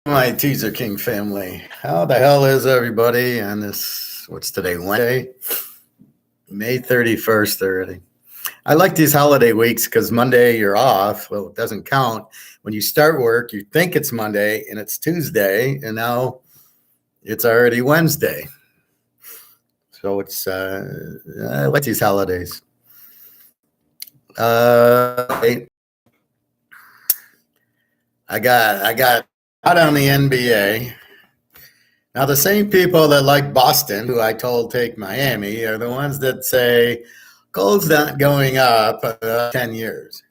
My Teaser King family. How the hell is everybody on this? What's today? Wednesday, May 31st already. I like these holiday weeks because Monday you're off. Well, it doesn't count. When you start work, you think it's Monday and it's Tuesday, and now it's already Wednesday. So I like these holidays. I got out on the NBA. Now, the same people that like Boston, who I told take Miami, are the ones that say gold's not going up 10 years.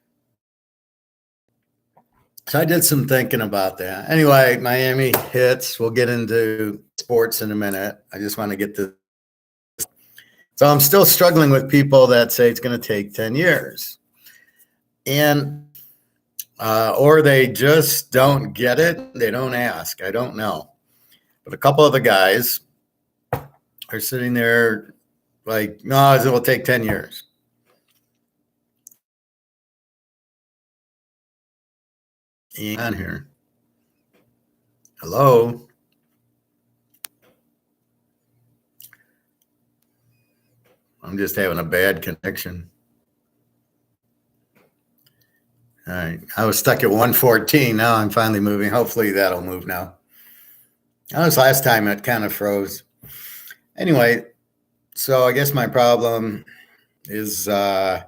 So I did some thinking about that. Anyway, Miami hits. We'll get into sports in a minute. I just want to get to. So I'm still struggling with people that say it's going to take 10 years. And or they just don't get it. They don't ask. I don't know. But a couple of the guys are sitting there like, no, it will take 10 years. On here. Hello. I'm just having a bad connection. All right. I was stuck at 114. Now I'm finally moving. Hopefully that'll move now. That was last time it kind of froze. Anyway, so I guess my problem is I'm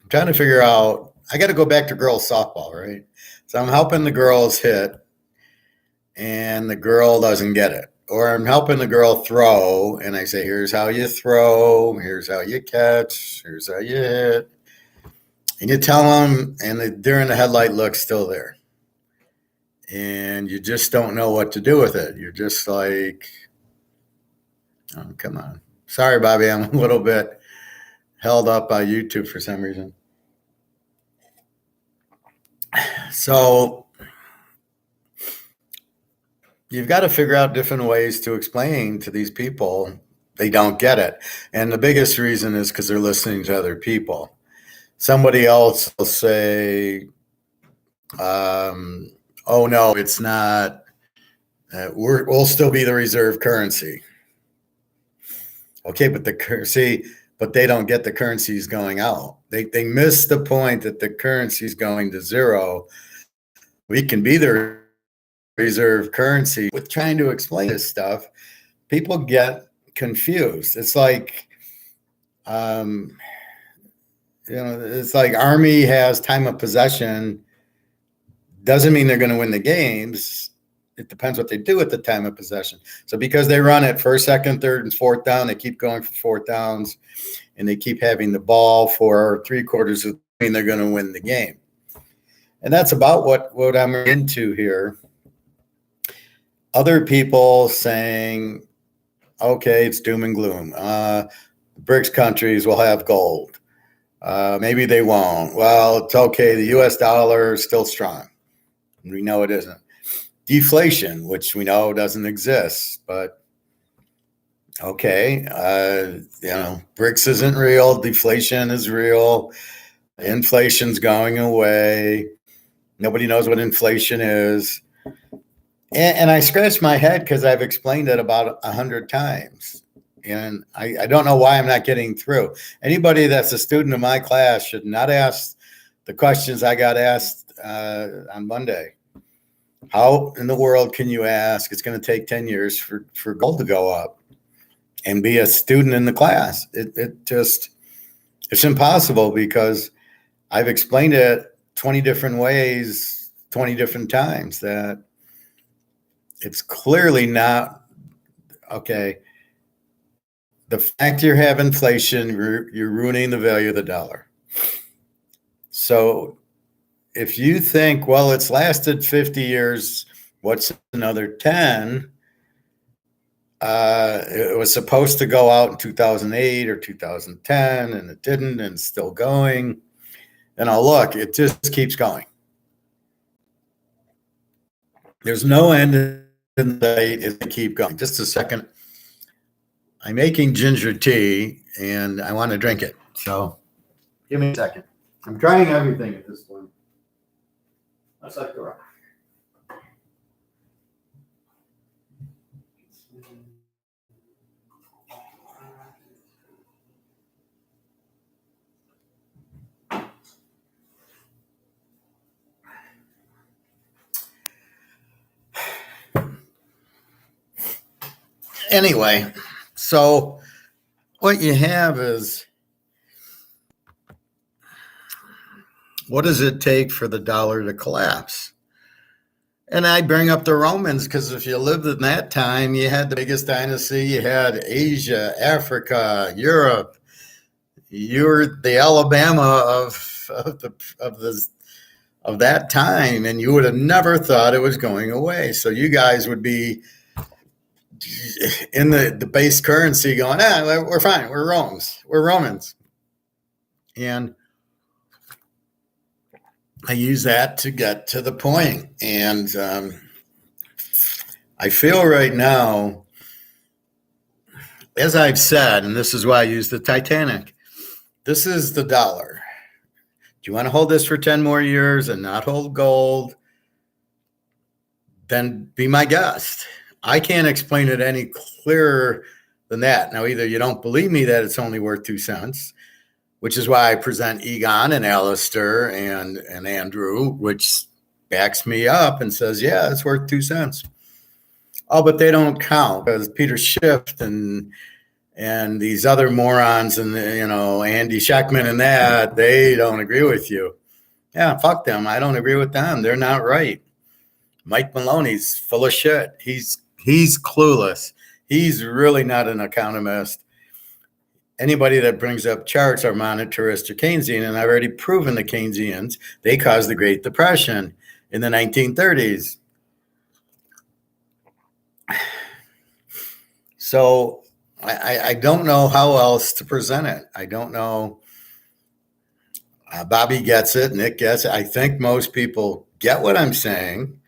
trying to figure out, I got to go back to girls softball, right? So I'm helping the girls hit and the girl doesn't get it. Or I'm helping the girl throw and I say, here's how you throw, here's how you catch, here's how you hit. And you tell them, and the deer in the headlight look's still there. And you just don't know what to do with it. You're just like, oh, come on. Sorry, Bobby, I'm a little bit held up by YouTube for some reason. So you've got to figure out different ways to explain to these people they don't get it. And the biggest reason is because they're listening to other people. Somebody else will say, oh, no, it's not. We'll still be the reserve currency. Okay, but but they don't get the currency's going out. They miss the point that the currency's going to zero. We can be the reserve currency. With trying to explain this stuff, people get confused. It's like, it's like Army has time of possession. Doesn't mean they're going to win the games. It depends what they do at the time of possession. So because they run it first, second, third, and fourth down, they keep going for fourth downs, and they keep having the ball for 3/4 of the game, they're going to win the game. And that's about what I'm into here. Other people saying, okay, it's doom and gloom. BRICS countries will have gold. Maybe they won't. Well, it's okay. The U.S. dollar is still strong. We know it isn't. Deflation, which we know doesn't exist, but okay, BRICS isn't real. Deflation is real. Inflation's going away. Nobody knows what inflation is. And I scratch my head because I've explained it about 100 times. And I don't know why I'm not getting through. Anybody that's a student of my class should not ask the questions I got asked on Monday. How in the world can you ask it's going to take 10 years for gold to go up and be a student in the class? It's impossible because I've explained it 20 different ways, 20 different times that it's clearly not okay. The fact you have inflation, you're ruining the value of the dollar. So if you think, well, it's lasted 50 years, what's another 10? It was supposed to go out in 2008 or 2010, and it didn't, and it's still going. And look, it just keeps going. There's no end in the date. It keep going. Just a second. I'm making ginger tea, and I want to drink it. So give me a second. I'm trying everything at this point. Let's let go. Anyway, so what you have is, what does it take for the dollar to collapse? And I bring up the Romans because if you lived in that time, you had the biggest dynasty. You had Asia, Africa, Europe. You're the Alabama of that time, and you would have never thought it was going away. So you guys would be in the base currency going, we're fine. We're Romans. And I use that to get to the point. And I feel right now, as I've said, and this is why I use the Titanic, this is the dollar. Do you want to hold this for 10 more years and not hold gold? Then be my guest. I can't explain it any clearer than that. Now, either you don't believe me that it's only worth 2 cents, which is why I present Egon and Alistair and Andrew, which backs me up and says, yeah, it's worth 2 cents. Oh, but they don't count because Peter Schiff and these other morons and, Andy Scheckman and that, they don't agree with you. Yeah, fuck them. I don't agree with them. They're not right. Mike Maloney's full of shit. He's clueless. He's really not an economist. Anybody that brings up charts are monetarist or Keynesian, and I've already proven the Keynesians, they caused the Great Depression in the 1930s. So I don't know how else to present it. I don't know. Bobby gets it. Nick gets it. I think most people get what I'm saying.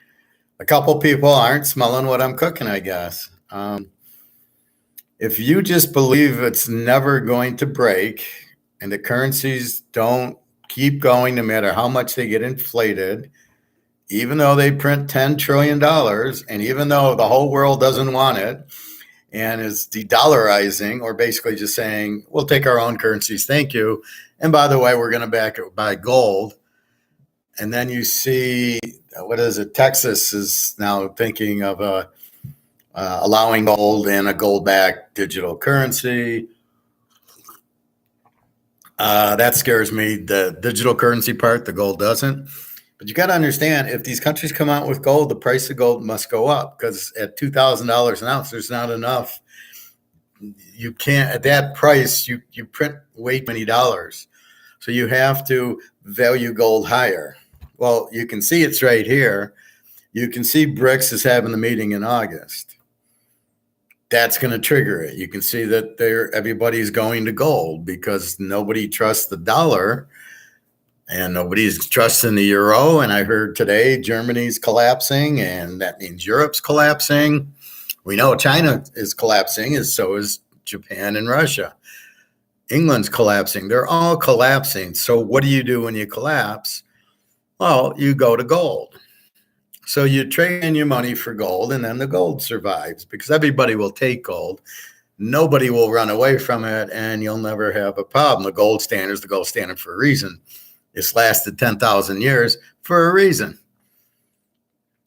A couple people aren't smelling what I'm cooking, I guess. If you just believe it's never going to break and the currencies don't keep going no matter how much they get inflated, even though they print $10 trillion and even though the whole world doesn't want it and is de-dollarizing or basically just saying, we'll take our own currencies, thank you. And by the way, we're going to buy gold. And then you see, Texas is now thinking of allowing gold and a gold-backed digital currency. That scares me, the digital currency part, the gold doesn't. But you got to understand, if these countries come out with gold, the price of gold must go up because at $2,000 an ounce, there's not enough. You can't, at that price, you print way too many dollars. So you have to value gold higher. Well, you can see it's right here. You can see BRICS is having the meeting in August. That's going to trigger it. You can see that everybody's going to gold because nobody trusts the dollar and nobody's trusting the euro. And I heard today Germany's collapsing, and that means Europe's collapsing. We know China is collapsing, and so is Japan and Russia. England's collapsing. They're all collapsing. So what do you do when you collapse? Well, you go to gold. So you trade in your money for gold, and then the gold survives because everybody will take gold. Nobody will run away from it, and you'll never have a problem. The gold standard is the gold standard for a reason. It's lasted 10,000 years for a reason.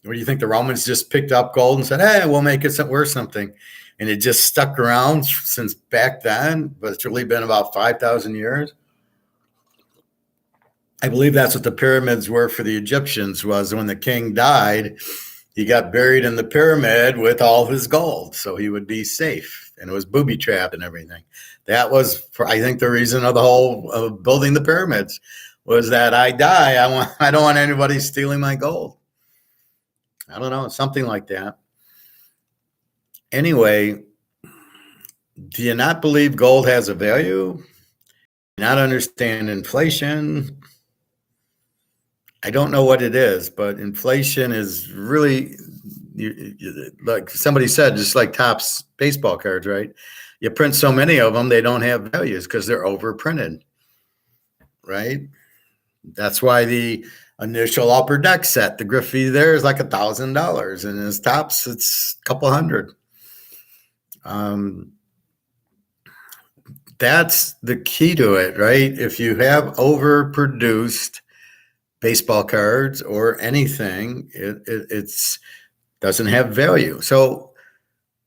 What do you think? The Romans just picked up gold and said, hey, we'll make it worth something. And it just stuck around since back then, but it's really been about 5,000 years. I believe that's what the pyramids were for the Egyptians, was when the king died, he got buried in the pyramid with all his gold so he would be safe, and it was booby trapped and everything. That was, I think, the reason of the whole building the pyramids was that I die. I don't want anybody stealing my gold. I don't know, something like that. Anyway, do you not believe gold has a value? Do you not understand inflation? I don't know what it is, but inflation is really, like somebody said, just like Topps baseball cards, right? You print so many of them, they don't have values because they're overprinted, right? That's why the initial upper deck set, the Griffey there is like $1,000, and his Topps, it's a couple hundred. That's the key to it, right? If you have overproduced baseball cards or anything, it's doesn't have value. So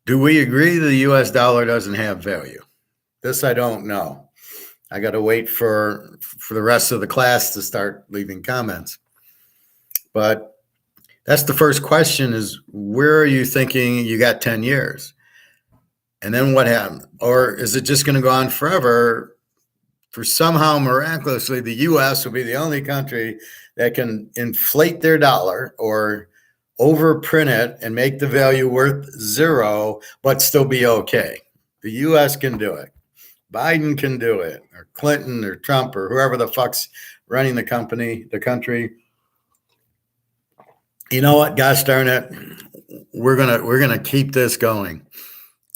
Do we agree the US dollar doesn't have value? This I don't know. I got to wait for the rest of the class to start leaving comments. But that's the first question is, where are you thinking you got 10 years? And then what happened? Or is it just going to go on forever? For somehow miraculously, the US will be the only country that can inflate their dollar or overprint it and make the value worth zero, but still be okay. The US can do it. Biden can do it, or Clinton or Trump or whoever the fuck's running the country. You know what? Gosh darn it. We're gonna keep this going.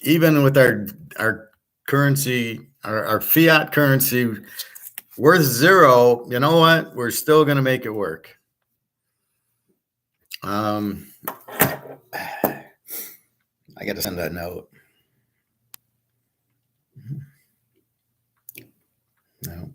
Even with our currency, our fiat currency worth zero, you know what? We're still gonna make it work. I got to send that note. No.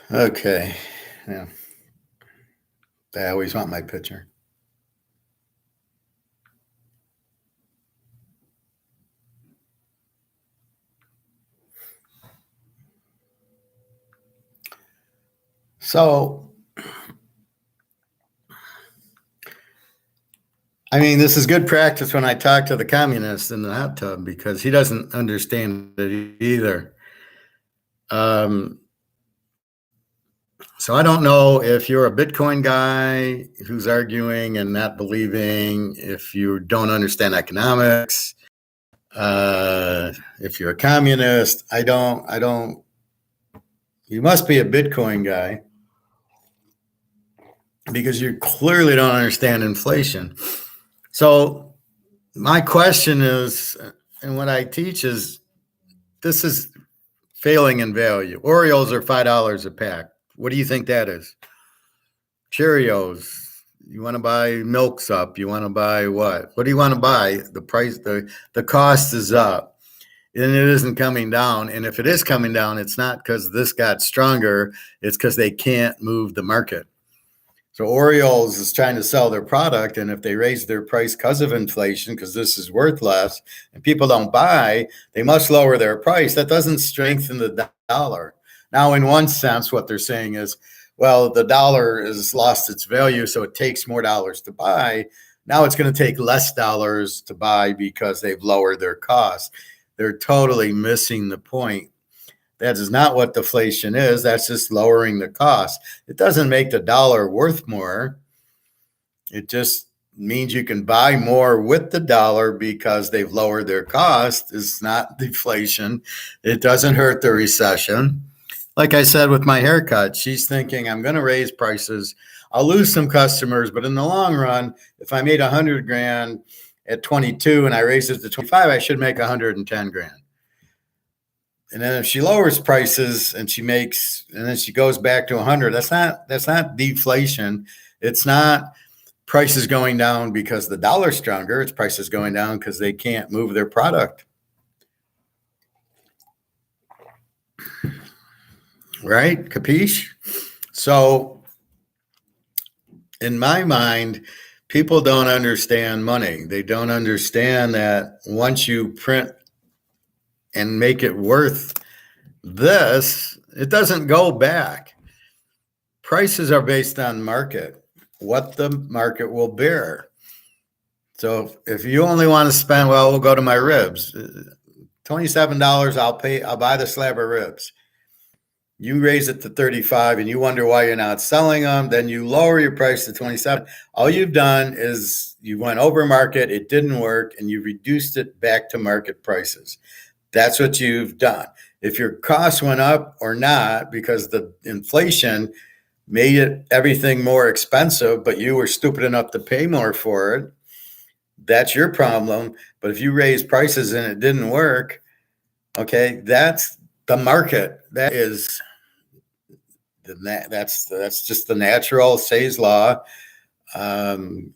Okay. Yeah. I always want my picture. So, I mean, this is good practice when I talk to the communist in the hot tub because he doesn't understand it either. So I don't know if you're a Bitcoin guy who's arguing and not believing, if you don't understand economics, if you're a communist. I don't, you must be a Bitcoin guy because you clearly don't understand inflation. So my question is, and what I teach is, this is failing in value. Oreos are $5 a pack. What do you think that is? Cheerios. You want to buy Milks Up. You want to buy what? What do you want to buy? The price, the cost is up. And it isn't coming down. And if it is coming down, it's not because this got stronger. It's because they can't move the market. So Oreos is trying to sell their product, and if they raise their price because of inflation, because this is worth less, and people don't buy, they must lower their price. That doesn't strengthen the dollar. Now, in one sense, what they're saying is, well, the dollar has lost its value, so it takes more dollars to buy. Now it's going to take less dollars to buy because they've lowered their costs. They're totally missing the point. That is not what deflation is. That's just lowering the cost. It doesn't make the dollar worth more. It just means you can buy more with the dollar because they've lowered their cost. It's not deflation. It doesn't hurt the recession. Like I said with my haircut, she's thinking, I'm going to raise prices. I'll lose some customers, but in the long run, if I made 100 grand at 22 and I raise it to 25, I should make 110 grand. And then if she lowers prices and then she goes back to 100, that's not deflation. It's not prices going down because the dollar's stronger. It's prices going down because they can't move their product. Right? Capiche? So in my mind, people don't understand money. They don't understand that once you print and make it worth this, it doesn't go back. Prices are based on market, what the market will bear. So if you only want to spend, well, we'll go to my ribs. $27, I'll buy the slab of ribs. You raise it to 35 and you wonder why you're not selling them. Then you lower your price to 27. All you've done is you went over market, it didn't work, and you reduced it back to market prices. That's what you've done. If your costs went up or not because the inflation made it everything more expensive, but you were stupid enough to pay more for it, that's your problem. But if you raise prices and it didn't work, okay, that's the market. That's just the natural Say's law, Adam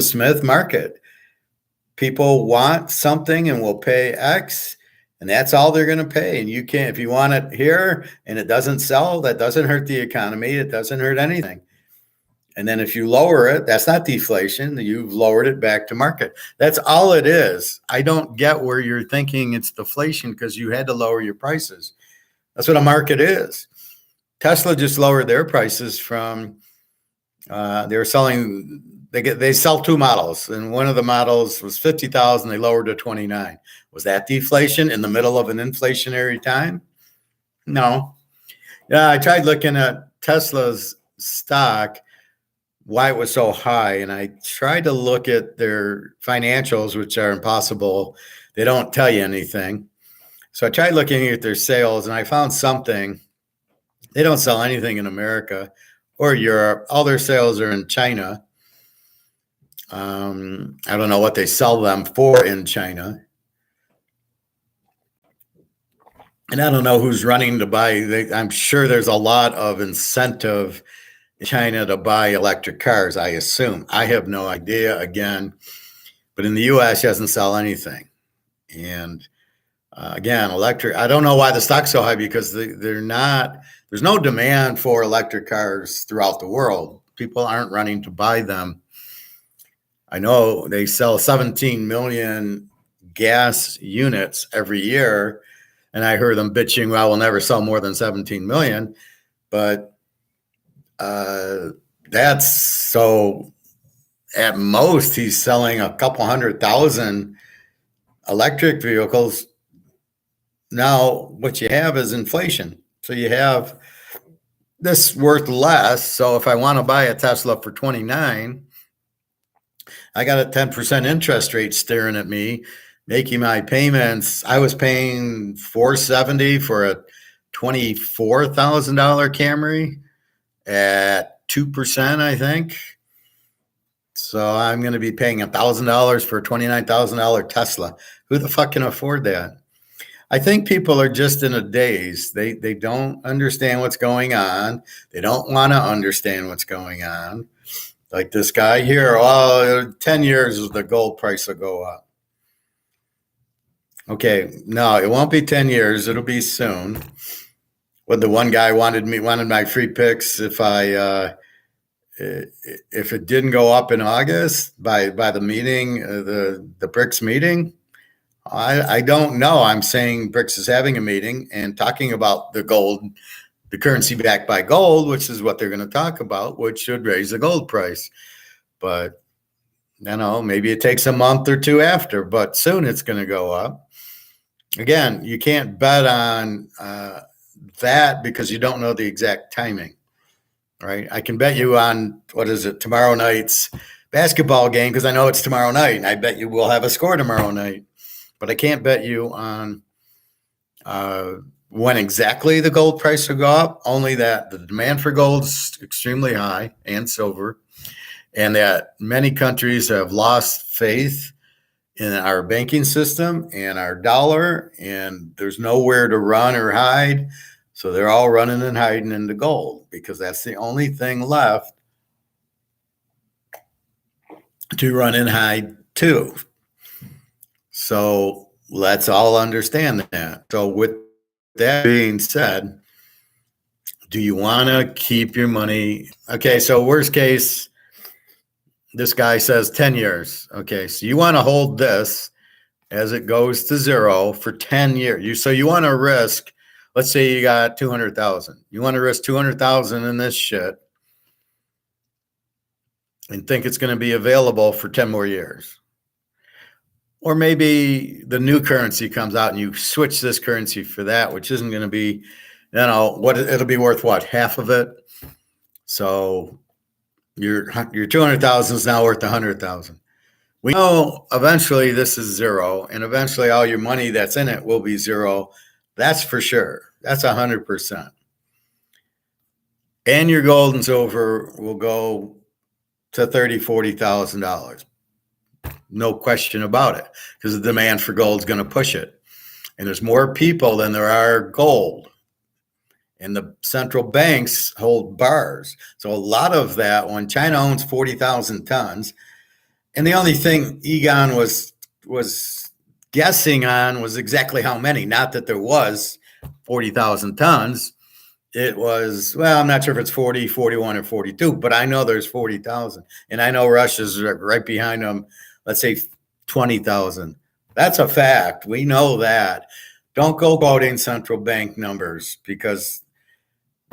Smith market. People want something and will pay X, and that's all they're going to pay. And you can't, if you want it here and it doesn't sell, that doesn't hurt the economy. It doesn't hurt anything. And then if you lower it, that's not deflation. You've lowered it back to market. That's all it is. I don't get where you're thinking it's deflation because you had to lower your prices. That's what a market is. Tesla just lowered their prices from, they were selling, they sell two models, and one of the models was 50,000. They lowered to 29. Was that deflation in the middle of an inflationary time? No. Yeah, I tried looking at Tesla's stock, why it was so high, and I tried to look at their financials, which are impossible. They don't tell you anything. So I tried looking at their sales, and I found something. They don't sell anything in America or Europe. All their sales are in China. I don't know what they sell them for in China. And I don't know who's running to buy. I'm sure there's a lot of incentive in China to buy electric cars, I assume. I have no idea, again. But in the U.S., it doesn't sell anything. And again, electric, I don't know why the stock's so high, because they're not, there's no demand for electric cars throughout the world. People aren't running to buy them. I know they sell 17 million gas units every year, and I heard them bitching, well, we'll never sell more than 17 million. But that's so, at most, he's selling a couple 100,000 electric vehicles. Now, what you have is inflation. So you have this worth less. So if I want to buy a Tesla for 29, I got a 10% interest rate staring at me, making my payments. I was paying $470 for a $24,000 Camry at 2%, I think. So I'm going to be paying $1,000 for a $29,000 Tesla. Who the fuck can afford that? I think people are just in a daze. They don't understand what's going on. They don't want to understand what's going on. Like this guy here, well, 10 years the gold price will go up. Okay, no, it won't be 10 years. It'll be soon. When the one guy wanted my free picks if it didn't go up in August by the meeting, the BRICS meeting. I don't know. I'm saying BRICS is having a meeting and talking about the gold, the currency backed by gold, which is what they're going to talk about, which should raise the gold price. But, maybe it takes a month or two after, but soon it's going to go up. Again, you can't bet on that because you don't know the exact timing, right? I can bet you on, tomorrow night's basketball game because I know it's tomorrow night, and I bet you we'll have a score tomorrow night. But I can't bet you on when exactly the gold price will go up, only that the demand for gold is extremely high, and silver, and that many countries have lost faith in our banking system and our dollar, and there's nowhere to run or hide. So they're all running and hiding into gold because that's the only thing left to run and hide to. So let's all understand that. So with that being said, do you want to keep your money? Okay, so worst case, this guy says 10 years. Okay, so you want to hold this as it goes to zero for 10 years. So you want to risk, let's say you got 200,000. You want to risk 200,000 in this shit and think it's going to be available for 10 more years. Or maybe the new currency comes out and you switch this currency for that, which isn't going to be, what it'll be worth, what, half of it. So your 200,000 is now worth 100,000. We know eventually this is zero, and eventually all your money that's in it will be zero. That's for sure. That's 100%. And your gold and silver will go to $30,000-$40,000. No question about it, because the demand for gold is going to push it. And there's more people than there are gold. And the central banks hold bars. So a lot of that, when China owns 40,000 tons, and the only thing Egon was guessing on was exactly how many, not that there was 40,000 tons. It was, well, I'm not sure if it's 40, 41, or 42, but I know there's 40,000. And I know Russia's right behind them, let's say 20,000. That's a fact. We know that. Don't go quoting central bank numbers because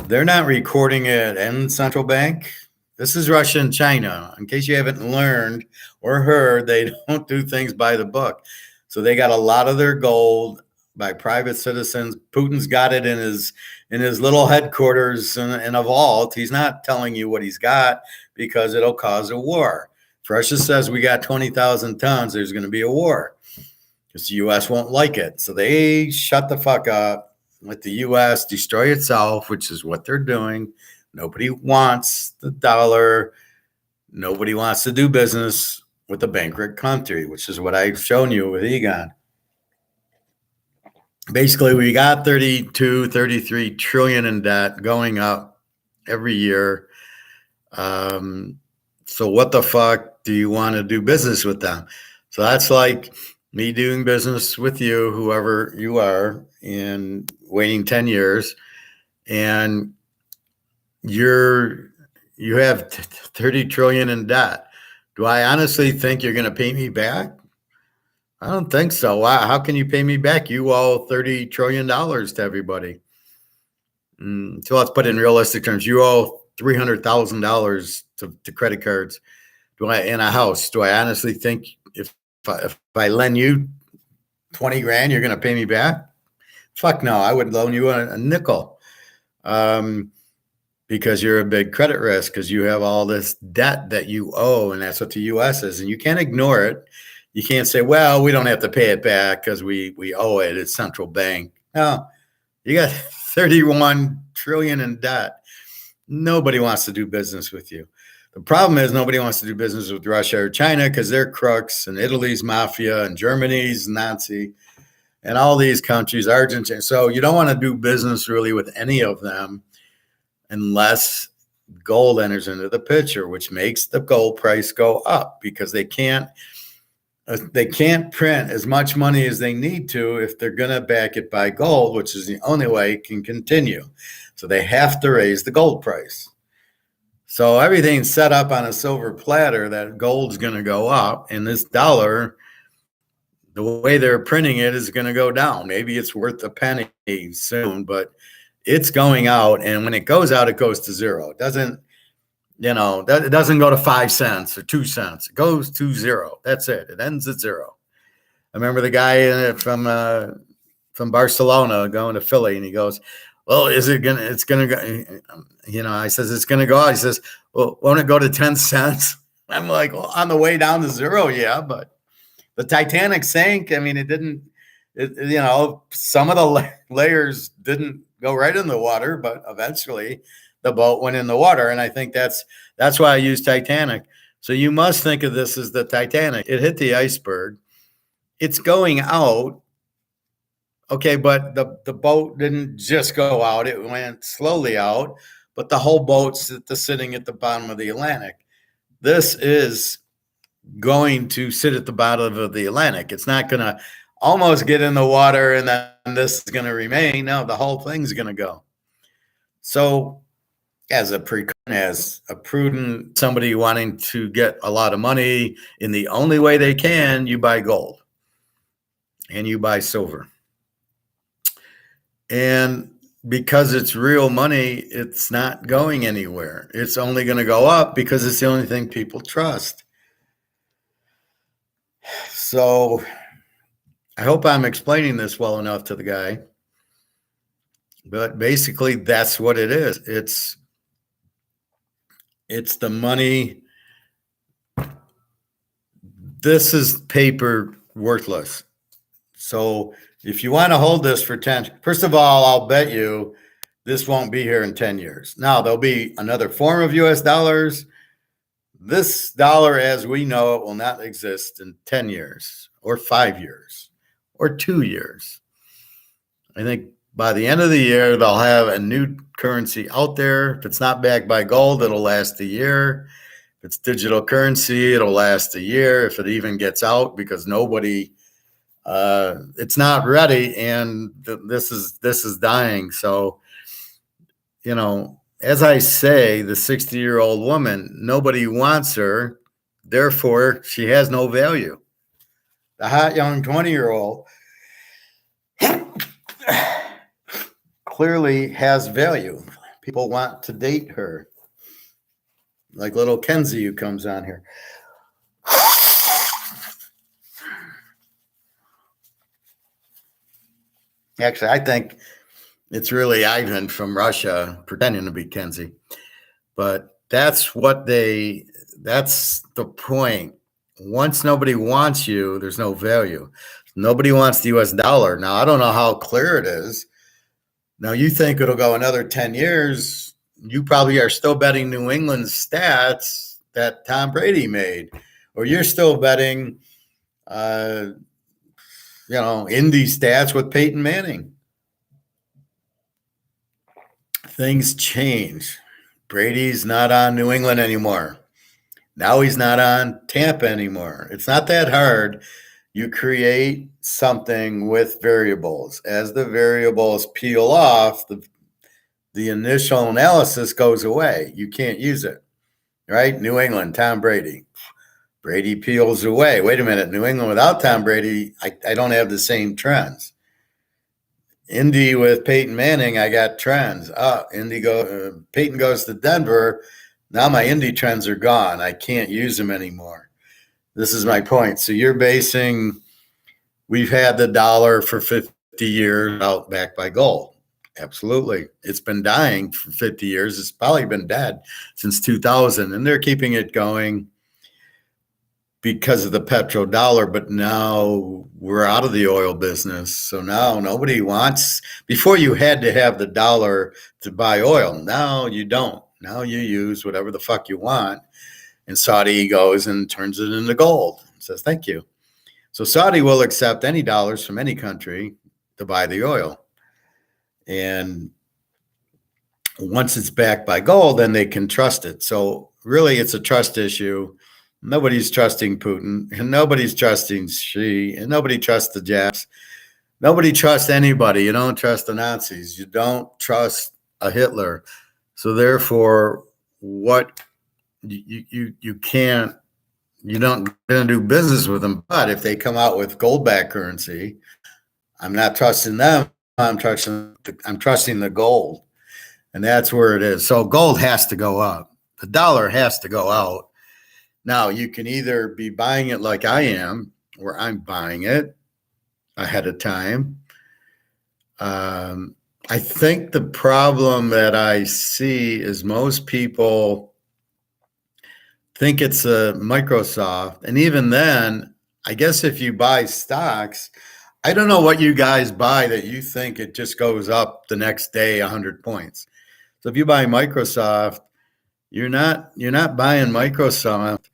they're not recording it in central bank. This is Russia and China. In case you haven't learned or heard, they don't do things by the book. So they got a lot of their gold by private citizens. Putin's got it in his little headquarters in a vault. He's not telling you what he's got because it'll cause a war. If Russia says we got 20,000 tons, there's going to be a war because the U.S. won't like it. So they shut the fuck up, let the U.S. destroy itself, which is what they're doing. Nobody wants the dollar. Nobody wants to do business with a bankrupt country, which is what I've shown you with Egon. Basically, we got 32, 33 trillion in debt going up every year. So what the fuck do you want to do business with them? So that's like me doing business with you, whoever you are, and waiting 10 years. And you have 30 trillion in debt. Do I honestly think you're going to pay me back? I don't think so. Wow. How can you pay me back? You owe $30 trillion to everybody. So let's put it in realistic terms. You owe $300,000 to credit cards. In a house? Do I honestly think if I lend you 20 grand, you're going to pay me back? Fuck no. I would loan you a nickel. Because you're a big credit risk, because you have all this debt that you owe, and that's what the U.S. is, and you can't ignore it. You can't say, well, we don't have to pay it back because we owe it. It's central bank. No, you got 31 trillion in debt. Nobody wants to do business with you. The problem is nobody wants to do business with Russia or China because they're crooks, and Italy's mafia, and Germany's Nazi, and all these countries, Argentina. So you don't want to do business really with any of them unless gold enters into the picture, which makes the gold price go up because they can't print as much money as they need to if they're going to back it by gold, which is the only way it can continue. So they have to raise the gold price. So everything's set up on a silver platter that gold's going to go up, and this dollar, the way they're printing it, is going to go down. Maybe it's worth a penny soon, but it's going out, and when it goes out, it goes to zero. It doesn't, it doesn't go to 5 cents or 2 cents. It goes to zero. That's it. It ends at zero. I remember the guy from Barcelona going to Philly, and he goes, well, it's going to go, I says, it's going to go out. He says, well, won't it go to 10 cents? I'm like, well, on the way down to zero. Yeah. But the Titanic sank. I mean, it didn't, some of the layers didn't go right in the water, but eventually the boat went in the water. And I think that's why I use Titanic. So you must think of this as the Titanic. It hit the iceberg. It's going out. Okay, but the boat didn't just go out. It went slowly out, but the whole boat's sitting at the bottom of the Atlantic. This is going to sit at the bottom of the Atlantic. It's not going to almost get in the water and then this is going to remain. No, the whole thing's going to go. So as a prudent somebody wanting to get a lot of money in the only way they can, you buy gold and you buy silver. And because it's real money, it's not going anywhere. It's only going to go up because it's the only thing people trust. So I hope I'm explaining this well enough to the guy. But basically, that's what it is. It's the money. This is paper worthless. So if you want to hold this for 10, first of all, I'll bet you this won't be here in 10 years. Now, there'll be another form of US dollars. This dollar as we know it will not exist in 10 years or 5 years or 2 years. I think by the end of the year, they'll have a new currency out there. If it's not backed by gold, it'll last a year. If it's digital currency, it'll last a year if it even gets out, because nobody, it's not ready, and this is dying. So, as I say, the 60-year-old woman, nobody wants her, therefore she has no value. The hot young 20-year-old clearly has value. People want to date her. Like little Kenzie who comes on here. Actually, I think it's really Ivan from Russia pretending to be Kenzie. But that's the point. Once nobody wants you, there's no value. Nobody wants the US dollar. Now, I don't know how clear it is. Now, you think it'll go another 10 years. You probably are still betting New England's stats that Tom Brady made. Or you're still betting, Indy stats with Peyton Manning. Things change. Brady's not on New England anymore. Now he's not on Tampa anymore. It's not that hard. You create something with variables. As the variables peel off, the initial analysis goes away. You can't use it, right? New England, Tom Brady. Brady peels away. Wait a minute. New England without Tom Brady, I don't have the same trends. Indy with Peyton Manning, I got trends. Peyton goes to Denver. Now my Indy trends are gone. I can't use them anymore. This is my point. So we've had the dollar for 50 years out backed by gold. Absolutely. It's been dying for 50 years. It's probably been dead since 2000. And they're keeping it going because of the petrodollar. But now we're out of the oil business. So now nobody wants, before you had to have the dollar to buy oil. Now you don't. Now you use whatever the fuck you want. And Saudi goes and turns it into gold. Says, thank you. So Saudi will accept any dollars from any country to buy the oil. And once it's backed by gold, then they can trust it. So really it's a trust issue. Nobody's trusting Putin, and nobody's trusting Xi, and nobody trusts the Japs. Nobody trusts anybody. You don't trust the Nazis. You don't trust a Hitler. So therefore, what you can't, you're not going to do business with them. But if they come out with gold-backed currency, I'm not trusting them. I'm trusting the gold, and that's where it is. So gold has to go up. The dollar has to go out. Now you can either be buying it like I am, or I'm buying it ahead of time. I think the problem that I see is most people think it's a Microsoft. And even then, I guess if you buy stocks, I don't know what you guys buy that you think it just goes up the next day 100 points. So if you buy Microsoft, you're not buying Microsoft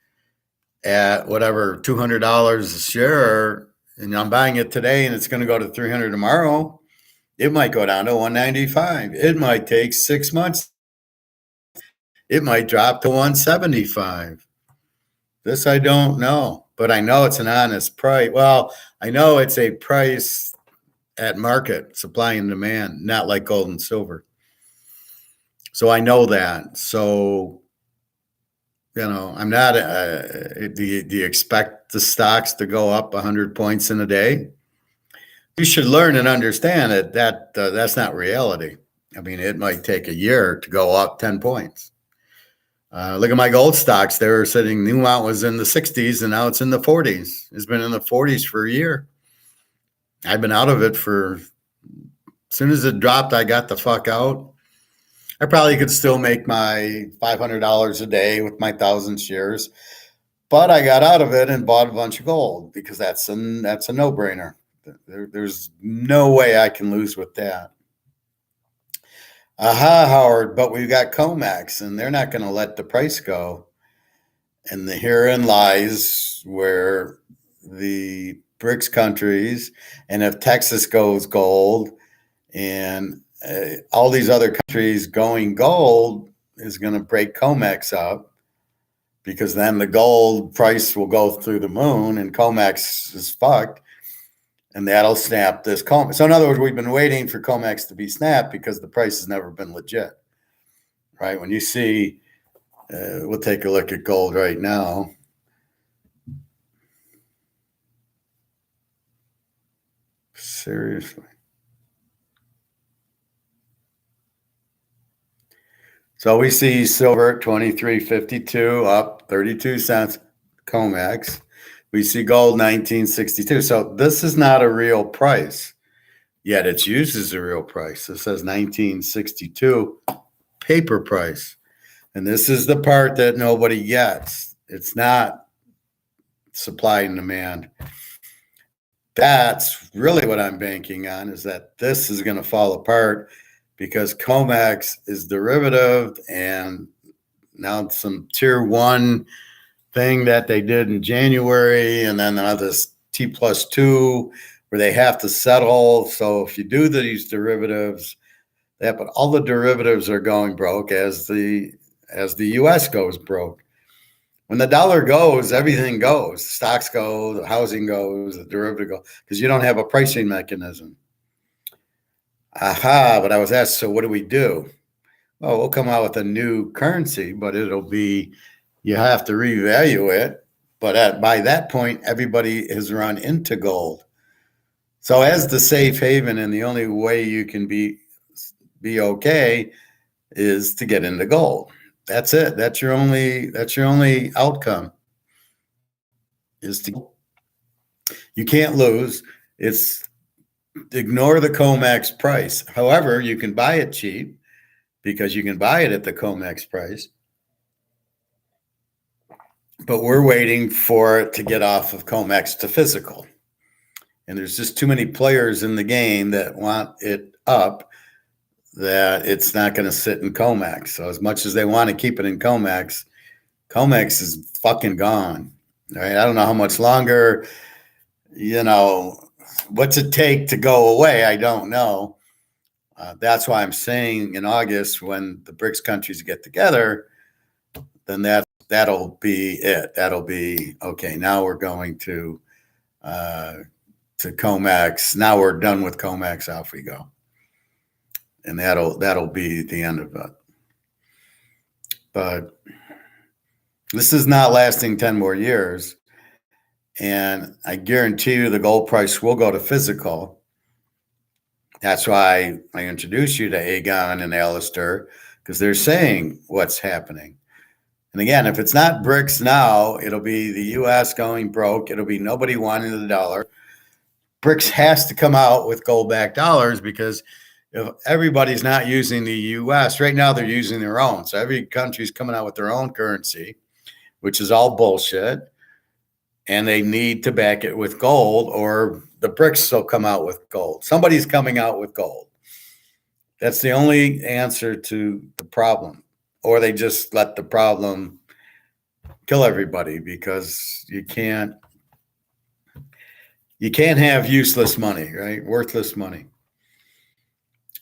at whatever $200 a share, and I'm buying it today and it's going to go to 300 tomorrow. It might go down to 195. It might take 6 months. It might drop to 175. This I don't know, but I know it's an honest price. Well, I know it's a price at market, supply and demand, not like gold and silver. So I know that. So, I'm not, do you expect the stocks to go up 100 points in a day? You should learn and understand that that's not reality. I mean, it might take a year to go up 10 points. Look at my gold stocks. They were sitting, Newmont was in the 60s and now it's in the 40s. It's been in the 40s for a year. I've been out of it as soon as it dropped, I got the fuck out. I probably could still make my $500 a day with my 1,000 shares, but I got out of it and bought a bunch of gold because that's a no-brainer. There's no way I can lose with that. Aha, Howard, but we've got COMEX, and they're not going to let the price go. And herein lies where the BRICS countries, and if Texas goes gold, and all these other countries going gold is going to break COMEX up, because then the gold price will go through the moon and COMEX is fucked, and that'll snap this COMEX. So in other words, we've been waiting for COMEX to be snapped because the price has never been legit, right? When you see, we'll take a look at gold right now. Seriously. So we see silver at 23.52, up 32 cents, COMEX. We see gold 19.62. So this is not a real price, yet it's used as a real price. It says 19.62 paper price. And this is the part that nobody gets. It's not supply and demand. That's really what I'm banking on, is that this is going to fall apart because COMEX is derivative, and now some tier one thing that they did in January, and then now this T+2 where they have to settle. So if you do these derivatives, but all the derivatives are going broke as the US goes broke. When the dollar goes, everything goes. Stocks go, the housing goes, the derivative goes, because you don't have a pricing mechanism. Aha, but I was asked, so what do we do? Well, we'll come out with a new currency, but it'll be, you have to revalue it. But by that point, everybody has run into gold. So as the safe haven, and the only way you can be okay is to get into gold. That's it. That's your only outcome. You can't lose. It's ignore the COMEX price. However, you can buy it cheap because you can buy it at the COMEX price. But we're waiting for it to get off of COMEX to physical. And there's just too many players in the game that want it up, that it's not going to sit in COMEX. So as much as they want to keep it in COMEX, COMEX is fucking gone. Right? I don't know how much longer, what's it take to go away? I don't know. That's why I'm saying in August, when the BRICS countries get together, then that'll be it. That'll be, okay, now we're going to COMEX. Now we're done with COMEX, off we go. And that'll be the end of it. But this is not lasting 10 more years. And I guarantee you the gold price will go to physical. That's why I introduced you to Aegon and Alistair, because they're saying what's happening. And again, if it's not BRICS now, it'll be the US going broke. It'll be nobody wanting the dollar. BRICS has to come out with gold-backed dollars, because if everybody's not using the US, right now they're using their own. So every country's coming out with their own currency, which is all bullshit. And they need to back it with gold, or the BRICS will come out with gold. Somebody's coming out with gold. That's the only answer to the problem. Or they just let the problem kill everybody, because you can't have useless money, right? Worthless money.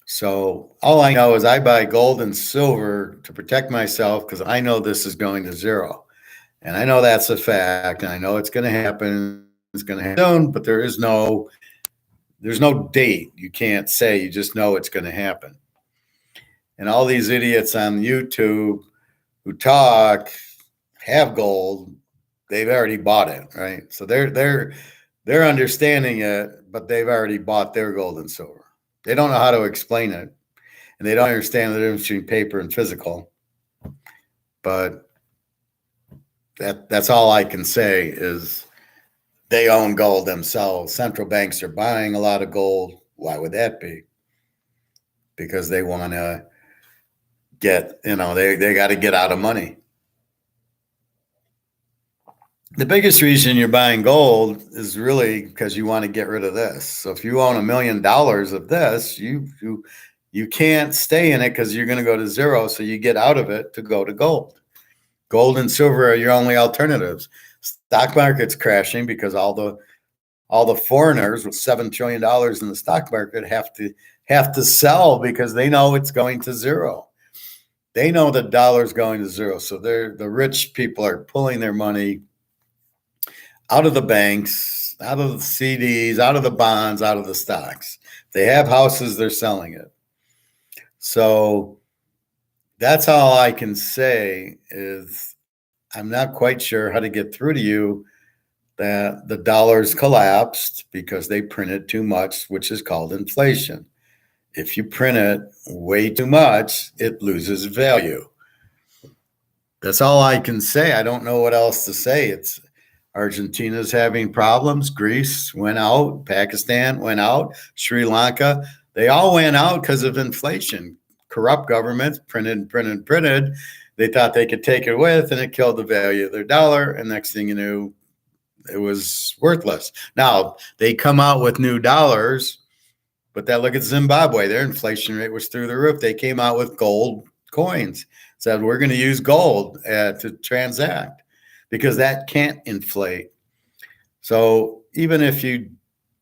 So all I know is I buy gold and silver to protect myself, because I know this is going to zero. And I know that's a fact. And I know it's going to happen. It's going to happen soon, but there's no date. You can't say, you just know it's going to happen. And all these idiots on YouTube who talk have gold, they've already bought it, right? So they're understanding it, but they've already bought their gold and silver. They don't know how to explain it, and they don't understand the difference between paper and physical. But that's all I can say, is they own gold themselves. Central banks are buying a lot of gold. Why would that be? Because they want to get, they got to get out of money. The biggest reason you're buying gold is really because you want to get rid of this. So if you own $1 million of this, you can't stay in it because you're going to go to zero. So you get out of it to go to gold. Gold and silver are your only alternatives. Stock market's crashing because all the foreigners with $7 trillion in the stock market have to sell because they know it's going to zero. They know the dollar's going to zero. So the rich people are pulling their money out of the banks, out of the CDs, out of the bonds, out of the stocks. They have houses, they're selling it. So that's all I can say is I'm not quite sure how to get through to you that the dollar's collapsed because they printed too much, which is called inflation. If you print it way too much, it loses value. That's all I can say. I don't know what else to say. It's Argentina's having problems. Greece went out. Pakistan went out. Sri Lanka. They all went out because of inflation. Corrupt governments printed. They thought they could take it with, and it killed the value of their dollar. And next thing you knew, it was worthless. Now, they come out with new dollars, but look at Zimbabwe. Their inflation rate was through the roof. They came out with gold coins. Said, we're going to use gold to transact, because that can't inflate. So even if you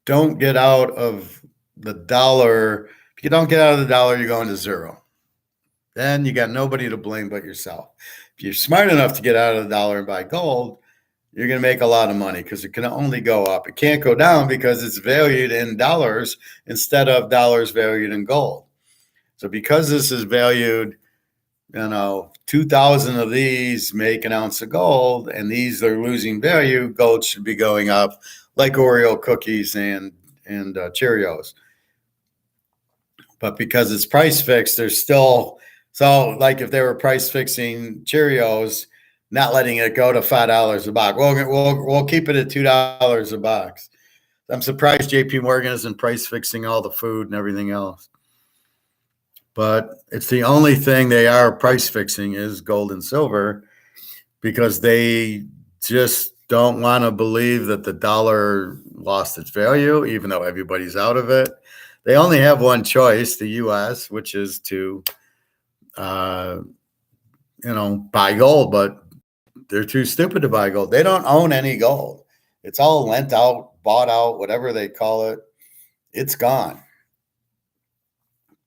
don't get out of the dollar, if you don't get out of the dollar, you're going to zero. Then you got nobody to blame but yourself. If you're smart enough to get out of the dollar and buy gold, you're going to make a lot of money because it can only go up. It can't go down because it's valued in dollars instead of dollars valued in gold. So because this is valued, 2,000 of these make an ounce of gold, and these are losing value, gold should be going up like Oreo cookies and Cheerios. But because it's price fixed, there's still, so like if they were price fixing Cheerios, not letting it go to $5 a box. We'll keep it at $2 a box. I'm surprised JP Morgan isn't price fixing all the food and everything else. But it's the only thing they are price fixing is gold and silver, because they just don't want to believe that the dollar lost its value, even though everybody's out of it. They only have one choice, the U.S., which is to, buy gold, but they're too stupid to buy gold. They don't own any gold. It's all lent out, bought out, whatever they call it. It's gone.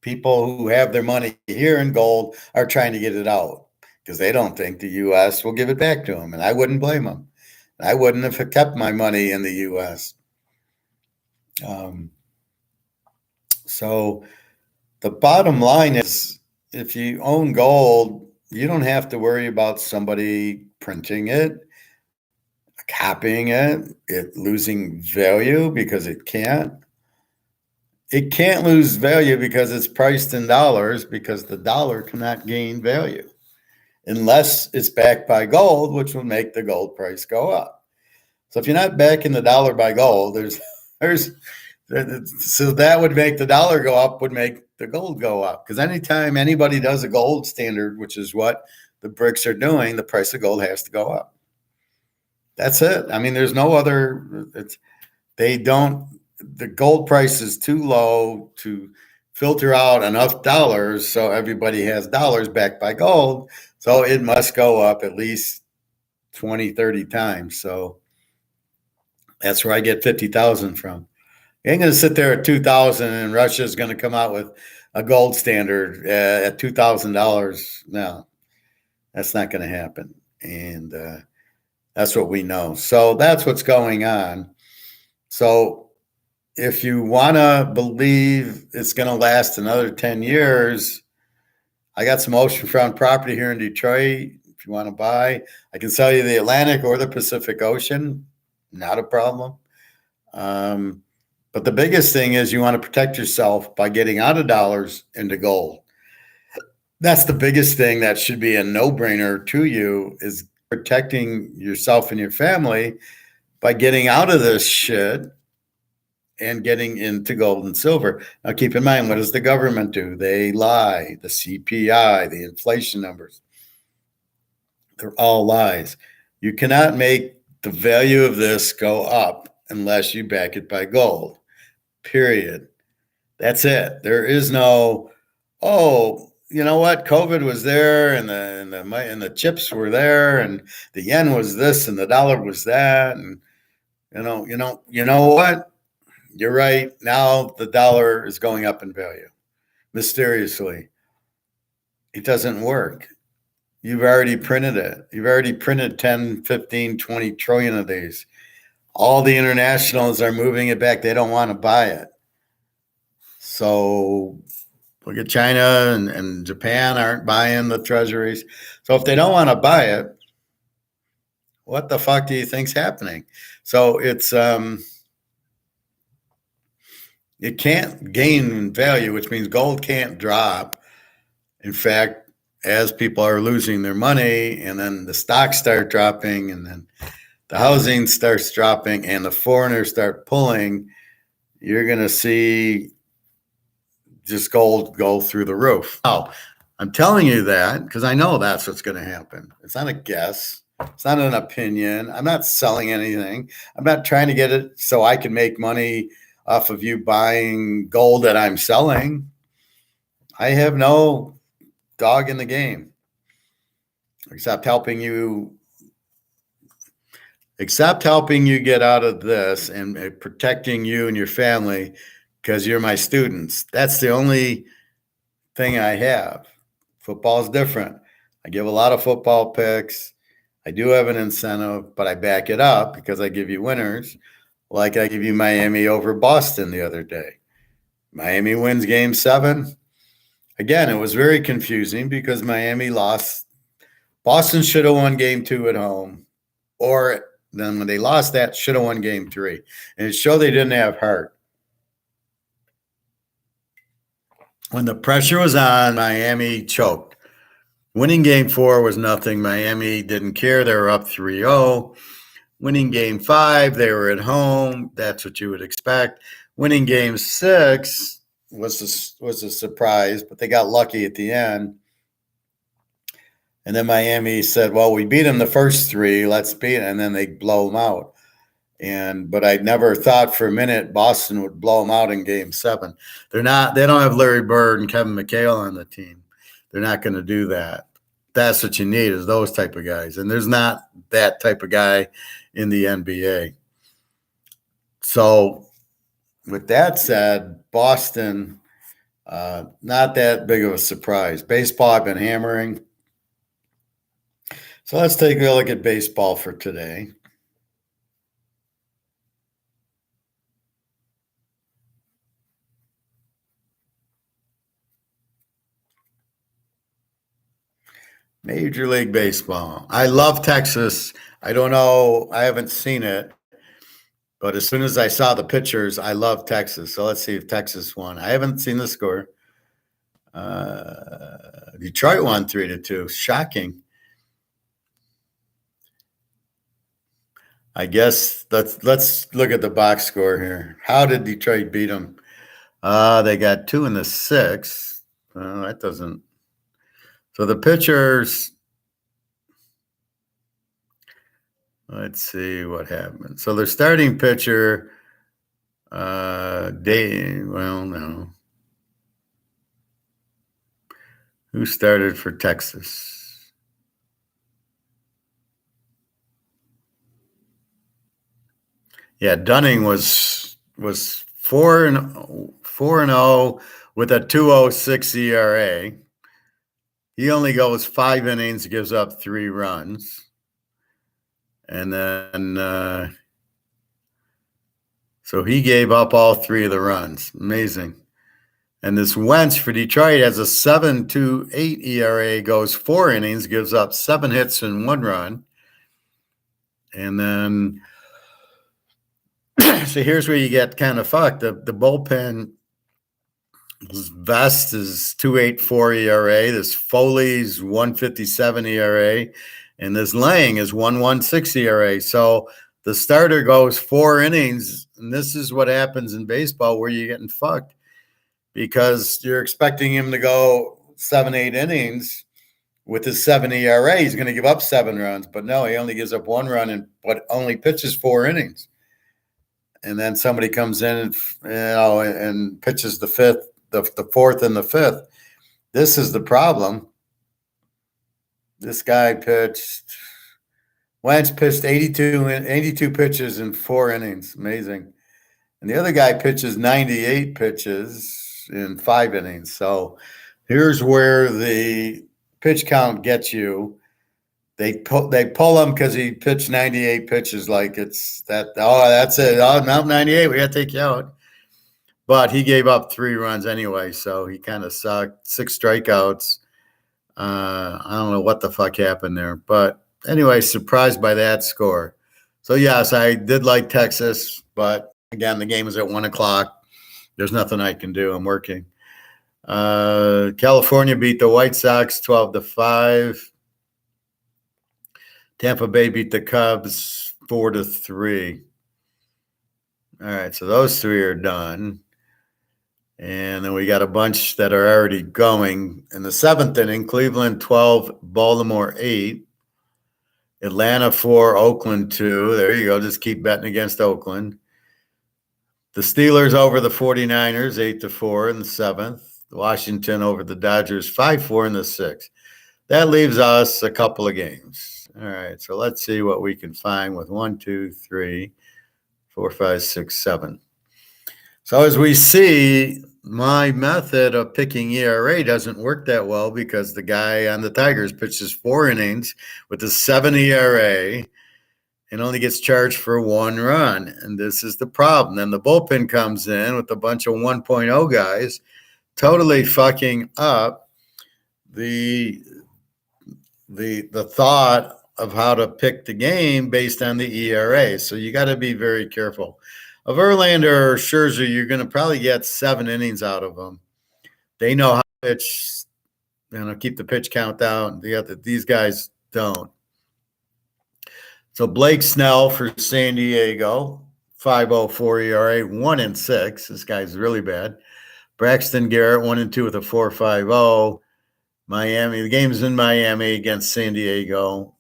People who have their money here in gold are trying to get it out because they don't think the U.S. will give it back to them. And I wouldn't blame them. I wouldn't have kept my money in the U.S. So the bottom line is, if you own gold, you don't have to worry about somebody printing it, copying it losing value, because it can't. It can't lose value because it's priced in dollars, because the dollar cannot gain value unless it's backed by gold, which will make the gold price go up. So if you're not backing the dollar by gold, so that would make the dollar go up, would make the gold go up. Because anytime anybody does a gold standard, which is what the BRICS are doing, the price of gold has to go up. That's it. I mean, there's no other, the gold price is too low to filter out enough dollars so everybody has dollars backed by gold. So it must go up at least 20, 30 times. So that's where I get 50,000 from. You ain't going to sit there at 2,000 and Russia's going to come out with a gold standard at $2,000. No, that's not going to happen. And that's what we know. So that's what's going on. So if you want to believe it's going to last another 10 years, I got some oceanfront property here in Detroit. If you want to buy, I can sell you the Atlantic or the Pacific Ocean. Not a problem. But the biggest thing is you want to protect yourself by getting out of dollars into gold. That's the biggest thing that should be a no-brainer to you, is protecting yourself and your family by getting out of this shit and getting into gold and silver. Now, keep in mind, what does the government do? They lie. The CPI, the inflation numbers, they're all lies. You cannot make the value of this go up unless you back it by gold, period. That's it. There is no, oh, you know what? COVID was there, and the chips were there, and the yen was this, and the dollar was that, and you know what? You're right. Now the dollar is going up in value mysteriously. It doesn't work. You've already printed it. You've already printed 10, 15, 20 trillion of these. All the internationals are moving it back. They don't want to buy it. So look at China and Japan aren't buying the treasuries. So if they don't want to buy it, what the fuck do you think's happening? So it's it can't gain value, which means gold can't drop. In fact, as people are losing their money, and then the stocks start dropping, and then the housing starts dropping, and the foreigners start pulling, you're going to see just gold go through the roof. Oh, I'm telling you that because I know that's what's going to happen. It's not a guess. It's not an opinion. I'm not selling anything. I'm not trying to get it so I can make money off of you buying gold that I'm selling. I have no dog in the game except helping you get out of this and protecting you and your family because you're my students. That's the only thing I have. Football is different. I give a lot of football picks. I do have an incentive, but I back it up because I give you winners. Like I give you Miami over Boston the other day. Miami wins game 7. Again, it was very confusing because Miami lost. Boston should have won game 2 at home. Or then when they lost that, should have won game 3. And it showed they didn't have heart. When the pressure was on, Miami choked. Winning game 4 was nothing. Miami didn't care. They were up 3-0. Winning game 5, they were at home. That's what you would expect. Winning game 6 was a surprise, but they got lucky at the end. And then Miami said, well, we beat them the first 3. Let's beat them. And then they blow them out. But I never thought for a minute Boston would blow them out in game 7. They don't have Larry Bird and Kevin McHale on the team. They're not going to do that. That's what you need is those type of guys. And there's not that type of guy in the NBA. So with that said, Boston, not that big of a surprise. Baseball, I've been hammering. So let's take a look at baseball for today. Major League Baseball. I love Texas. I don't know. I haven't seen it. But as soon as I saw the pictures, I love Texas. So let's see if Texas won. I haven't seen the score. Detroit won 3-2. Shocking. I guess let's look at the box score here. How did Detroit beat them? They got 2 in the 6th. That doesn't. So the pitchers, let's see what happened. So their starting pitcher, no. Who started for Texas? Yeah, Dunning was 4-0 with a 2.06 ERA. He only goes 5 innings, gives up 3 runs. And then, so he gave up all 3 of the runs. Amazing. And this Wentz for Detroit has a 7.28 ERA, goes 4 innings, gives up 7 hits and 1 run. And then, so here's where you get kind of fucked. The bullpen, Vest is 2.84 ERA. This Foley's 1.57 ERA. And this Lang is 1.16 ERA. So The starter goes 4 innings, and this is what happens in baseball where you're getting fucked because you're expecting him to go 7, 8 innings with his 7 ERA. He's going to give up 7 runs, but no, he only gives up 1 run but only pitches 4 innings. And then somebody comes in and pitches the 5th, the 4th and the 5th. This is the problem. This guy Wentz pitched 82 pitches in 4 innings. Amazing. And the other guy pitches 98 pitches in 5 innings. So here's where the pitch count gets you. They pull him because he pitched 98 pitches like it's that. Oh, that's it. Oh, no, 98. We got to take you out. But he gave up 3 runs anyway, so he kind of sucked. 6 strikeouts. I don't know what the fuck happened there. But anyway, surprised by that score. So, yes, I did like Texas. But, again, the game is at 1 o'clock. There's nothing I can do. I'm working. California beat the White Sox 12-5. Tampa Bay beat the Cubs 4-3. All right, so those 3 are done. And then we got a bunch that are already going. In the 7th inning, Cleveland 12, Baltimore 8. Atlanta 4, Oakland 2. There you go. Just keep betting against Oakland. The Steelers over the 49ers 8-4 in the 7th. Washington over the Dodgers 5-4 in the 6th. That leaves us a couple of games. All right, so let's see what we can find with 1, 2, 3, 4, 5, 6, 7. So as we see, my method of picking ERA doesn't work that well because the guy on the Tigers pitches 4 innings with a 7 ERA and only gets charged for 1 run. And this is the problem. Then the bullpen comes in with a bunch of 1.0 guys, totally fucking up the thought of how to pick the game based on the ERA. So you got to be very careful. Of Verlander or Scherzer, you're going to probably get 7 innings out of them. They know how to pitch, keep the pitch count down. These guys don't. So Blake Snell for San Diego, 5.04 ERA, 1-6. This guy's really bad. Braxton Garrett, 1-2 with a 4.50. Miami. The game's in Miami against San Diego.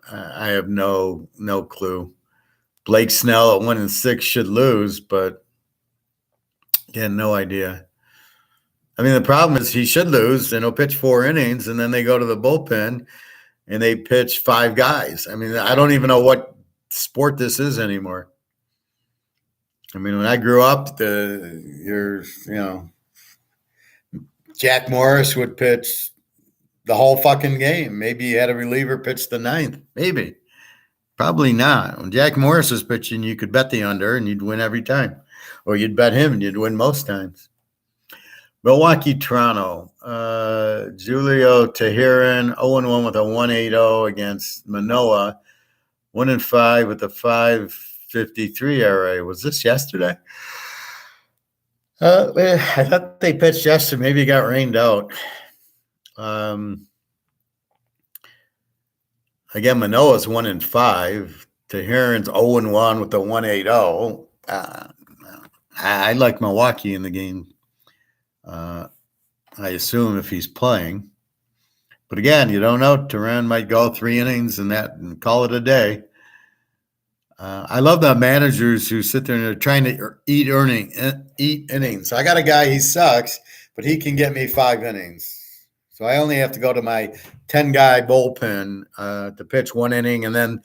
I have no clue. Blake Snell at 1-6 should lose, but again, no idea. I mean, the problem is he should lose and he'll pitch 4 innings, and then they go to the bullpen and they pitch 5 guys. I mean, I don't even know what sport this is anymore. I mean, when I grew up, Jack Morris would pitch the whole fucking game. Maybe he had a reliever pitch the 9th. Maybe. Probably not. When Jack Morris was pitching, you could bet the under and you'd win every time. Or you'd bet him and you'd win most times. Milwaukee, Toronto. Julio Teheran, 0-1 with a 1.80 against Manoah. 1-5 with a 5.53 ERA. Was this yesterday? I thought they pitched yesterday. Maybe it got rained out. Again, Manoah's 1-5. Teheran's 0-1 with a 1.80. I like Milwaukee in the game. I assume if he's playing. But again, you don't know. Teheran might go 3 innings and call it a day. I love the managers who sit there and are trying to eat innings. I got a guy, he sucks, but he can get me 5 innings. So I only have to go to my 10-guy bullpen to pitch 1 inning, and then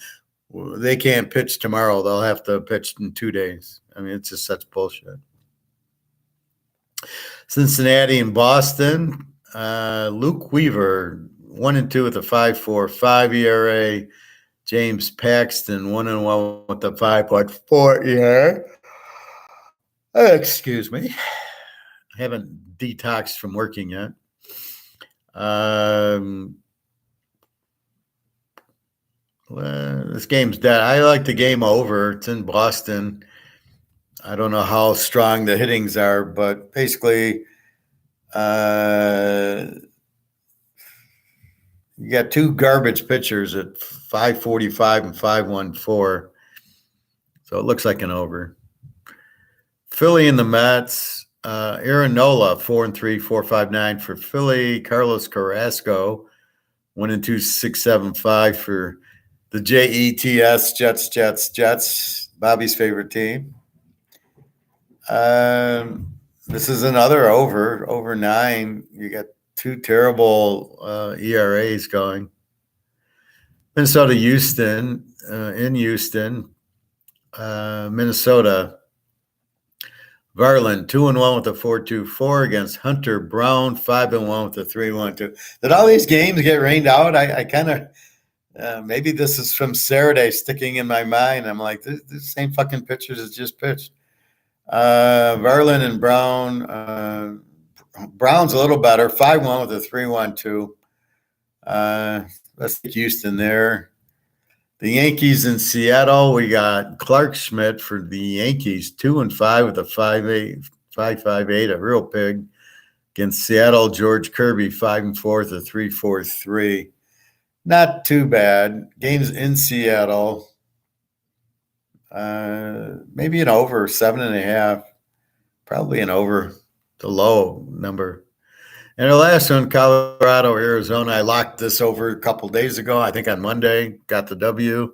they can't pitch tomorrow. They'll have to pitch in 2 days. I mean, it's just such bullshit. Cincinnati and Boston. Luke Weaver, 1-2 with a 5.45 ERA. James Paxton, 1-1 with a 5.4 ERA. Excuse me. I haven't detoxed from working yet. This game's dead. I like the game over. It's in Boston. I don't know how strong the hittings are, but basically, you got 2 garbage pitchers at 5.45 and 5.14. So it looks like an over. Philly and the Mets. Aaron Nola, 4-3, 4.59 for Philly. Carlos Carrasco, 1-2, 6.75 for the Jets, Jets. Bobby's favorite team. This is another over 9. You got two terrible ERAs going. Minnesota, Houston, in Houston, Minnesota. Varland, 2-1 with a 4.24 against Hunter Brown, 5-1 with a 3.12. Did all these games get rained out? I kind of maybe this is from Saturday sticking in my mind. I'm like, this same fucking pitchers as just pitched. Varland and Brown. Brown's a little better, 5-1 with a 3.12. Let's take Houston there. The Yankees in Seattle, we got Clark Schmidt for the Yankees, 2-5 with a 5.58, a real pig. Against Seattle, George Kirby, 5-4 with a 3.43. Not too bad. Games in Seattle. Maybe an over, 7.5. Probably an over, the low number. And the last one, Colorado, Arizona. I locked this over a couple days ago. I think on Monday, got the W.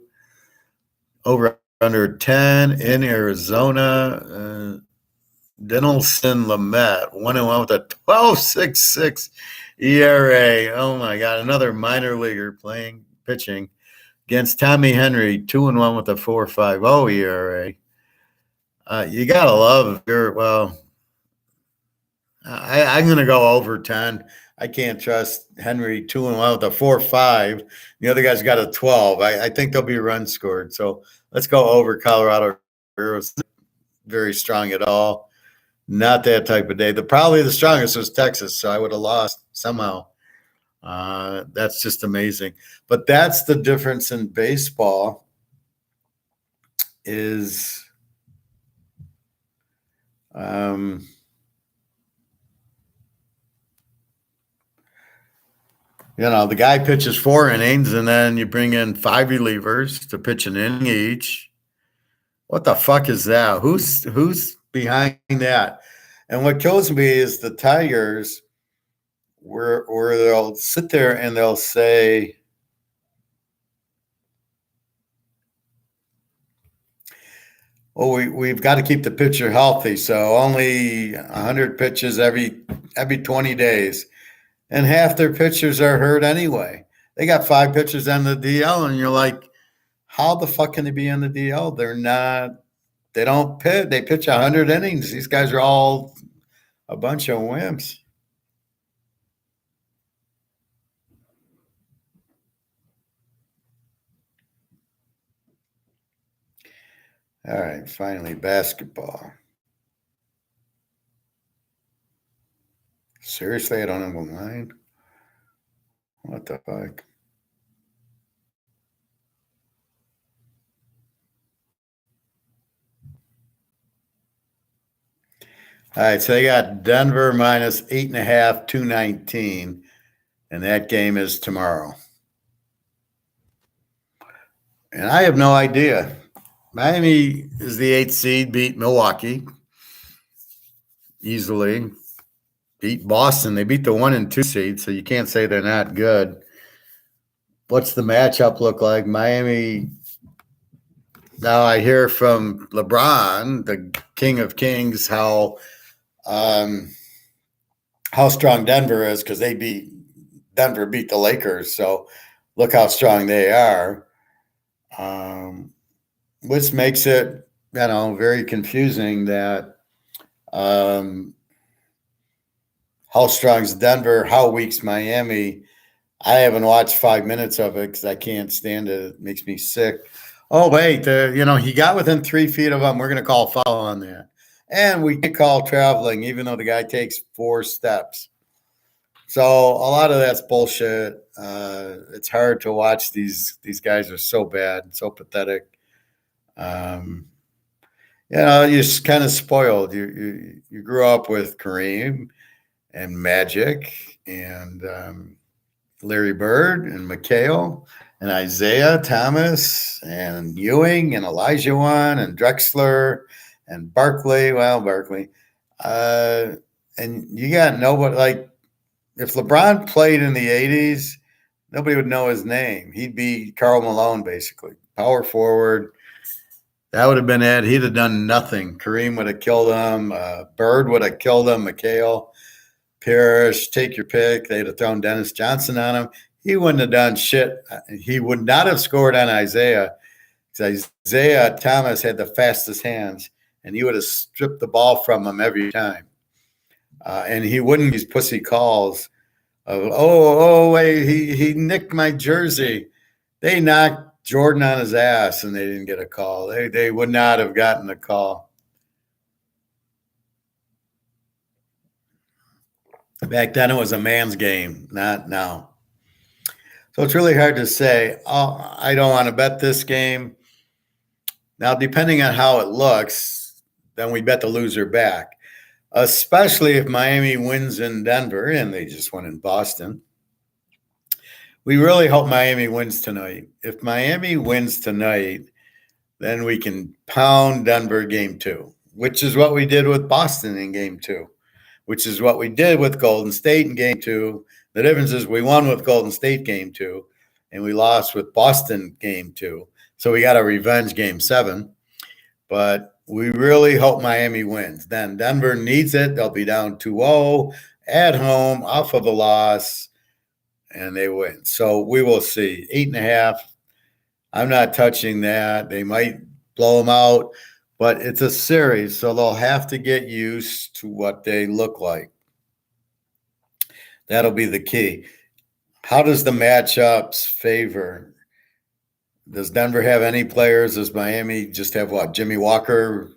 Over under 10 in Arizona. Dinelson Lamet, 1-1 with a 12.66 ERA. Oh my God, another minor leaguer pitching against Tommy Henry, 2-1 with a 4.50 ERA. You gotta love I'm going to go over 10. I can't trust Henry 2-1 with a 4.5. The other guy's got a 12. I think there'll be a run scored. So let's go over Colorado. Very strong at all. Not that type of day. Probably the strongest was Texas, so I would have lost somehow. That's just amazing. But that's the difference in baseball is the guy pitches 4 innings, and then you bring in 5 relievers to pitch an inning each. What the fuck is that? Who's behind that? And what kills me is the Tigers, where they'll sit there and they'll say, "Oh, we've got to keep the pitcher healthy, so only 100 pitches every 20 days." And half their pitchers are hurt anyway. They got 5 pitchers on the DL, and you're like, how the fuck can they be on the DL? They don't pitch. They pitch 100 innings. These guys are all a bunch of wimps. All right, finally, basketball. Seriously, I don't have a line? What the fuck? All right, so they got Denver minus 8.5, 219, and that game is tomorrow. And I have no idea. Miami is the 8th seed, beat Milwaukee easily. Beat Boston. They beat the 1 and 2 seed, so you can't say they're not good. What's the matchup look like? Miami. Now I hear from LeBron, the King of Kings, how strong Denver is because Denver beat the Lakers. So look how strong they are, which makes it very confusing that. How strong's Denver? How weak's Miami? I haven't watched 5 minutes of it because I can't stand it. It makes me sick. Oh, wait, he got within 3 feet of him. We're going to call foul on that. And we can call traveling, even though the guy takes 4 steps. So a lot of that's bullshit. It's hard to watch. These guys are so bad, so pathetic. You're just kind of spoiled. You grew up with Kareem and Magic and Larry Bird and McHale and Isaiah Thomas and Ewing and Elijah Wan and Drexler and Barkley. Well, Barkley. Uh, and you got nobody like if LeBron played in the 80s, nobody would know his name. He'd be Karl Malone, basically. Power forward. That would have been it. He'd have done nothing. Kareem would have killed him. Bird would have killed him. McHale, Parrish, take your pick. They'd have thrown Dennis Johnson on him. He wouldn't have done shit. He would not have scored on Isaiah. Isaiah Thomas had the fastest hands, and he would have stripped the ball from him every time. And he wouldn't use pussy calls of, wait, he nicked my jersey. They knocked Jordan on his ass, and they didn't get a call. They would not have gotten a call. Back then, it was a man's game, not now. So it's really hard to say, oh, I don't want to bet this game. Now, depending on how it looks, then we bet the loser back, especially if Miami wins in Denver and they just won in Boston. We really hope Miami wins tonight. If Miami wins tonight, then we can pound Denver game 2, which is what we did with Boston in game 2, which is what we did with Golden State in game 2. The difference is we won with Golden State game 2 and we lost with Boston game 2. So we got a revenge game 7. But we really hope Miami wins. Then Denver needs it. They'll be down 2-0 at home off of a loss, and they win. So we will see. 8.5. I'm not touching that. They might blow them out, but it's a series, so they'll have to get used to what they look like. That'll be the key. How does the matchups favor? Does Denver have any players? Does Miami just have what? Jimmy Walker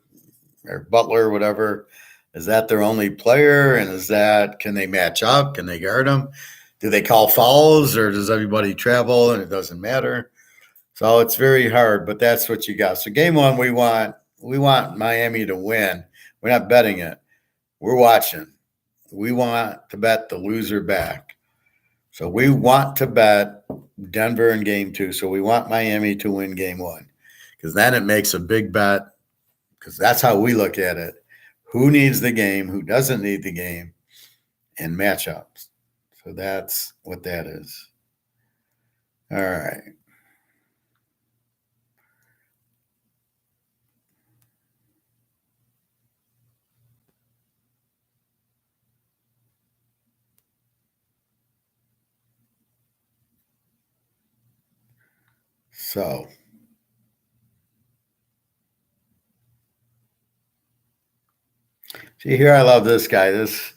or Butler, whatever? Is that their only player? And can they match up? Can they guard them? Do they call fouls or does everybody travel and it doesn't matter? So it's very hard, but that's what you got. So game 1, we want Miami to win. We're not betting it. We're watching. We want to bet the loser back. So we want to bet Denver in game 2. So we want Miami to win game 1 because then it makes a big bet because that's how we look at it. Who needs the game? Who doesn't need the game? And matchups. So that's what that is. All right. So see here, I love this guy, this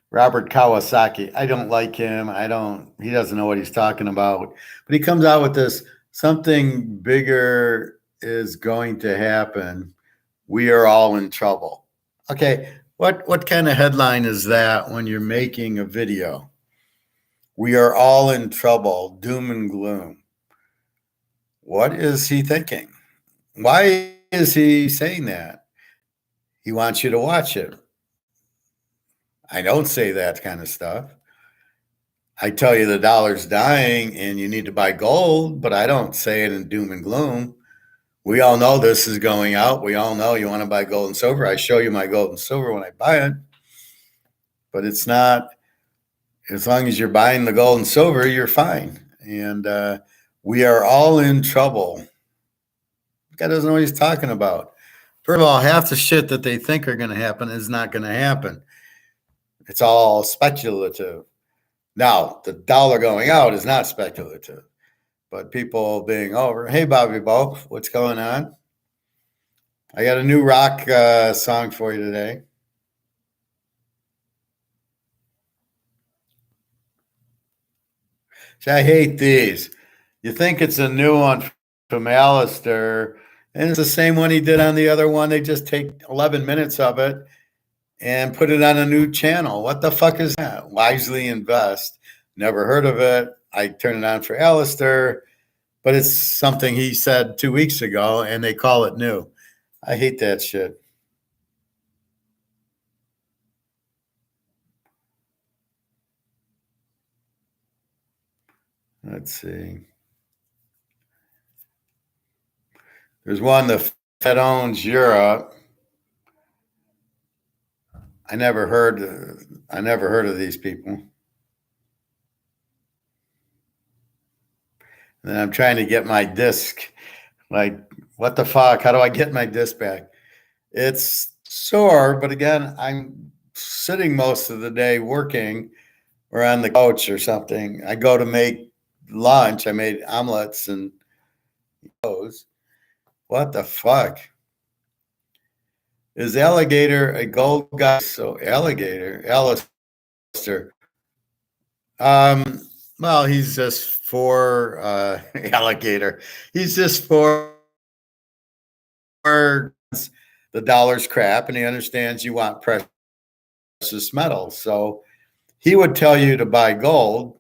Robert Kawasaki. I don't like him. He doesn't know what he's talking about. But he comes out with this something bigger is going to happen. We are all in trouble. Okay, what kind of headline is that when you're making a video? We are all in trouble, doom and gloom. What is he thinking? Why is he saying that? He wants you to watch it. I don't say that kind of stuff. I tell you the dollar's dying and you need to buy gold, but I don't say it in doom and gloom. We all know this is going out. We all know you want to buy gold and silver. I show you my gold and silver when I buy it. But it's not, as long as you're buying the gold and silver, you're fine. And we are all in trouble. The guy doesn't know what he's talking about. First of all, half the shit that they think are going to happen is not going to happen. It's all speculative. Now, the dollar going out is not speculative, but people being over. Hey, Bobby Bo, what's going on? I got a new rock song for you today. See, I hate these. You think it's a new one from Alistair, and it's the same one he did on the other one. They just take 11 minutes of it and put it on a new channel. What the fuck is that? Wisely Invest. Never heard of it. I turn it on for Alistair, but it's something he said 2 weeks ago, and they call it new. I hate that shit. Let's see. There's one that owns Europe. I never heard of these people. And I'm trying to get my disc. Like, what the fuck? How do I get my disc back? It's sore, but again, I'm sitting most of the day working or on the couch or something. I go to make lunch. I made omelets and those. What the fuck? Is alligator a gold guy? So alligator, Alistair. Well, he's just for alligator. He's just for the dollar's crap, and he understands you want precious metals. So he would tell you to buy gold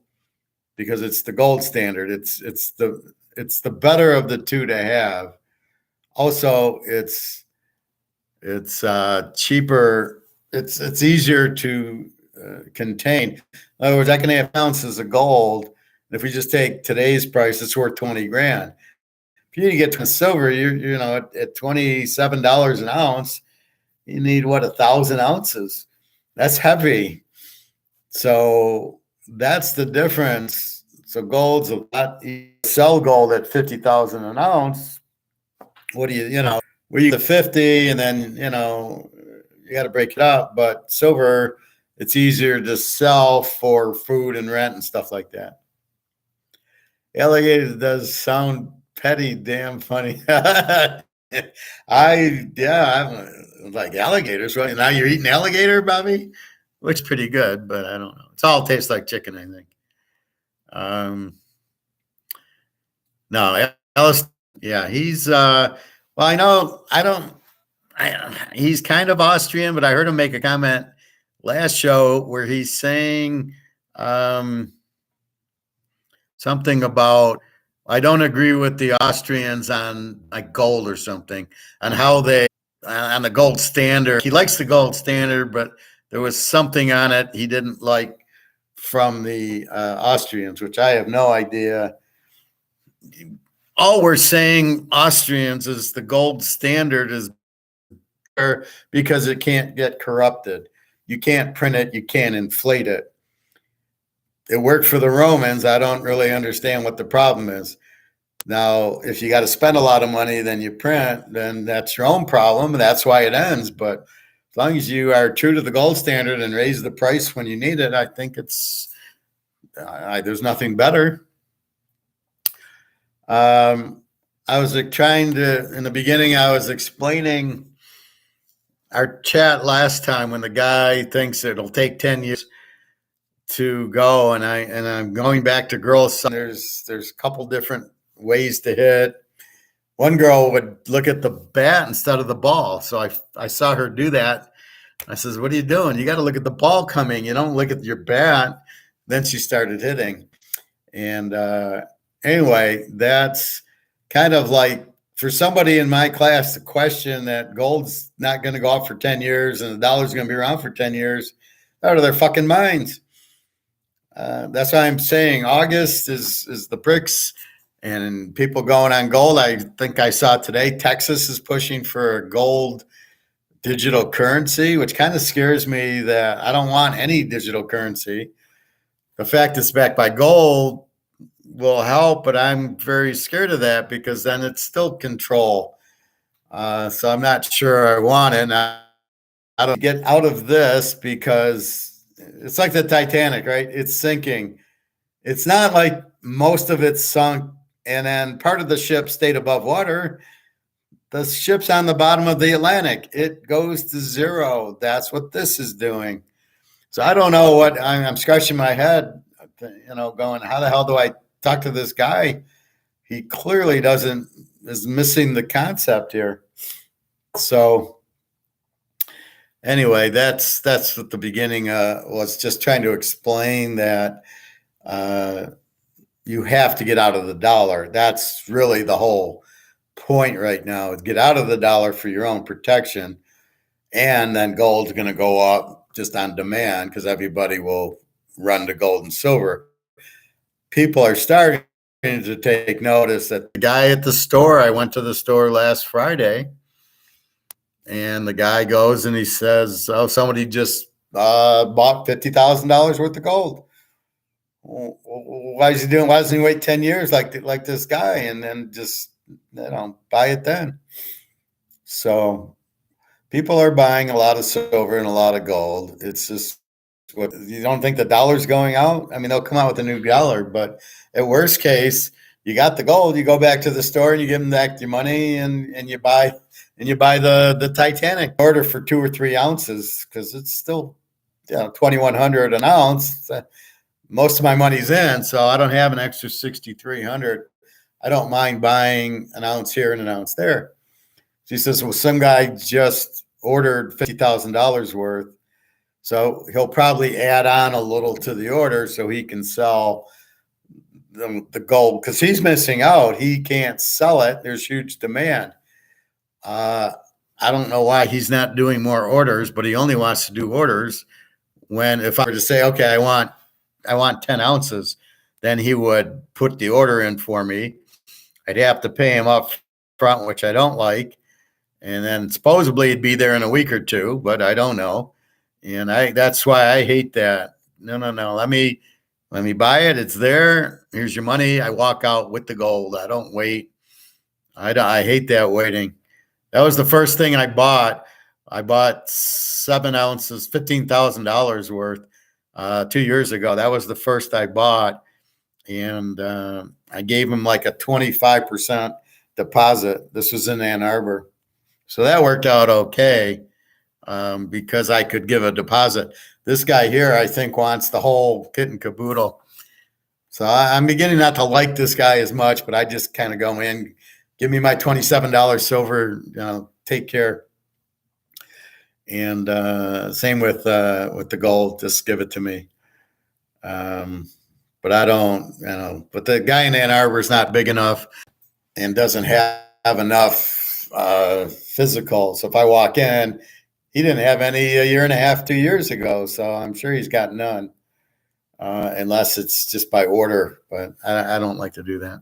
because it's the gold standard. It's the better of the two to have. Also, it's cheaper. It's easier to contain. In other words, I can have ounces of gold. If we just take today's price, it's worth 20 grand. If you get to silver, you know at $27 an ounce, you need what 1,000 ounces. That's heavy. So that's the difference. So gold's a lot. You sell gold at 50,000 an ounce. What do you know? We use the 50, and then you got to break it up. But silver, it's easier to sell for food and rent and stuff like that. Alligator does sound petty, damn funny. I'm like alligators. Right now, you're eating alligator, Bobby, which is pretty good, but I don't know. It's all tastes like chicken, I think. No, Alice. Yeah, he's. Well, I know. He's kind of Austrian, but I heard him make a comment last show where he's saying something about I don't agree with the Austrians on like gold or something, on how they on the gold standard. He likes the gold standard, but there was something on it he didn't like from the Austrians, which I have no idea. All we're saying, Austrians, is the gold standard is better because it can't get corrupted. You can't print it. You can't inflate it. It worked for the Romans. I don't really understand what the problem is. Now, if you got to spend a lot of money, then you print, then that's your own problem. That's why it ends. But as long as you are true to the gold standard and raise the price when you need it, I think there's nothing better. I was trying to, in the beginning, I was explaining our chat last time when the guy thinks it'll take 10 years to go, and I'm going back to girls. There's a couple different ways to hit. One girl would look at the bat instead of the ball, so I saw her do that. I says, "What are you doing? You got to look at the ball coming. You don't look at your bat." Then she started hitting, and anyway, that's kind of like for somebody in my class to question that gold's not going to go up for 10 years and the dollar's going to be around for 10 years, out of their fucking minds. That's why I'm saying August is the BRICS and people going on gold. I think I saw today Texas is pushing for a gold digital currency, which kind of scares me that I don't want any digital currency. The fact it's backed by gold will help, but I'm very scared of that because then it's still control. So I'm not sure I want it. I don't get out of this because it's like the Titanic, right? It's sinking. It's not like most of it's sunk and then part of the ship stayed above water. The ship's on the bottom of the Atlantic. It goes to zero. That's what this is doing. So I don't know what I'm scratching my head, going, how the hell do I talk to this guy? He clearly is missing the concept here. So anyway, that's what the beginning was, just trying to explain that you have to get out of the dollar. That's really the whole point right now, is get out of the dollar for your own protection. And then gold's going to go up just on demand because everybody will run to gold and silver. People are starting to take notice that the guy at the store, I went to the store last Friday, and the guy goes and he says, "Oh, somebody just bought $50,000 worth of gold." Why is he doing? Why doesn't he wait 10 years like this guy and then just buy it then? So people are buying a lot of silver and a lot of gold. It's just what you don't think the dollar's going out. I mean, they'll come out with a new dollar, but at worst case, you got the gold. You go back to the store and you give them back your money, and you buy the Titanic. Order for 2 or 3 ounces because it's still 2,100 an ounce. Most of my money's in, so I don't have an extra 6,300. I don't mind buying an ounce here and an ounce there. She says, well, some guy just ordered $50,000 worth, so he'll probably add on a little to the order so he can sell the gold because he's missing out. He can't sell it. There's huge demand. I don't know why he's not doing more orders, but he only wants to do orders when, if I were to say, okay, I want 10 ounces, then he would put the order in for me. I'd have to pay him up front, which I don't like. And then supposedly it'd be there in a week or two, but I don't know. And that's why I hate that. No. Let me buy it. It's there. Here's your money. I walk out with the gold. I don't wait. I hate that waiting. That was the first thing I bought. I bought 7 ounces, $15,000 worth 2 years ago. That was the first I bought. And I gave him like a 25% deposit. This was in Ann Arbor. So that worked out okay because I could give a deposit. This guy here, I think, wants the whole kit and caboodle. So I'm beginning not to like this guy as much, but I just kind of go in, give me my $27 silver, take care. And same with the gold, just give it to me. But I don't, but the guy in Ann Arbor is not big enough and doesn't have enough physical. So if I walk in, he didn't have any a year and a half, 2 years ago. So I'm sure he's got none, unless it's just by order. But I don't like to do that.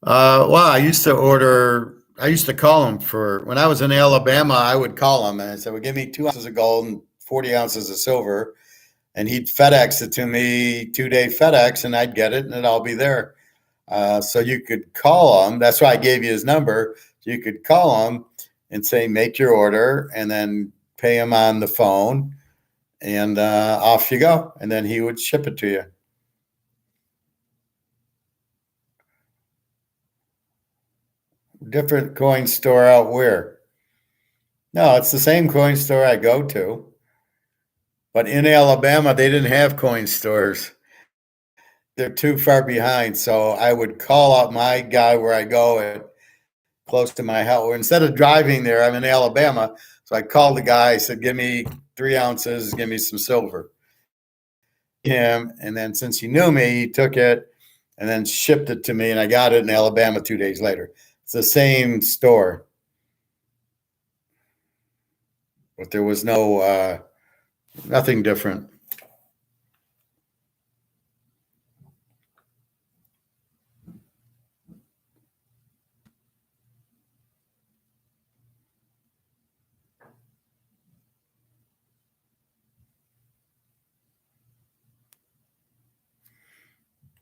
Well, I used to call him when I was in Alabama. I would call him and I said, well, give me 2 ounces of gold and 40 ounces of silver. And he'd FedEx it to me, 2-day FedEx, and I'd get it and it'd all be there. So you could call him. That's why I gave you his number. You could call him and say, make your order, and then pay him on the phone, and off you go. And then he would ship it to you. Different coin store out where? No, it's the same coin store I go to. But in Alabama, they didn't have coin stores. They're too far behind. So I would call up my guy where I go at close to my house. Instead of driving there, I'm in Alabama. So I called the guy. I said, give me 3 ounces, give me some silver. Him, and then since he knew me, he took it and then shipped it to me, and I got it in Alabama 2 days later. It's the same store. But there was nothing different.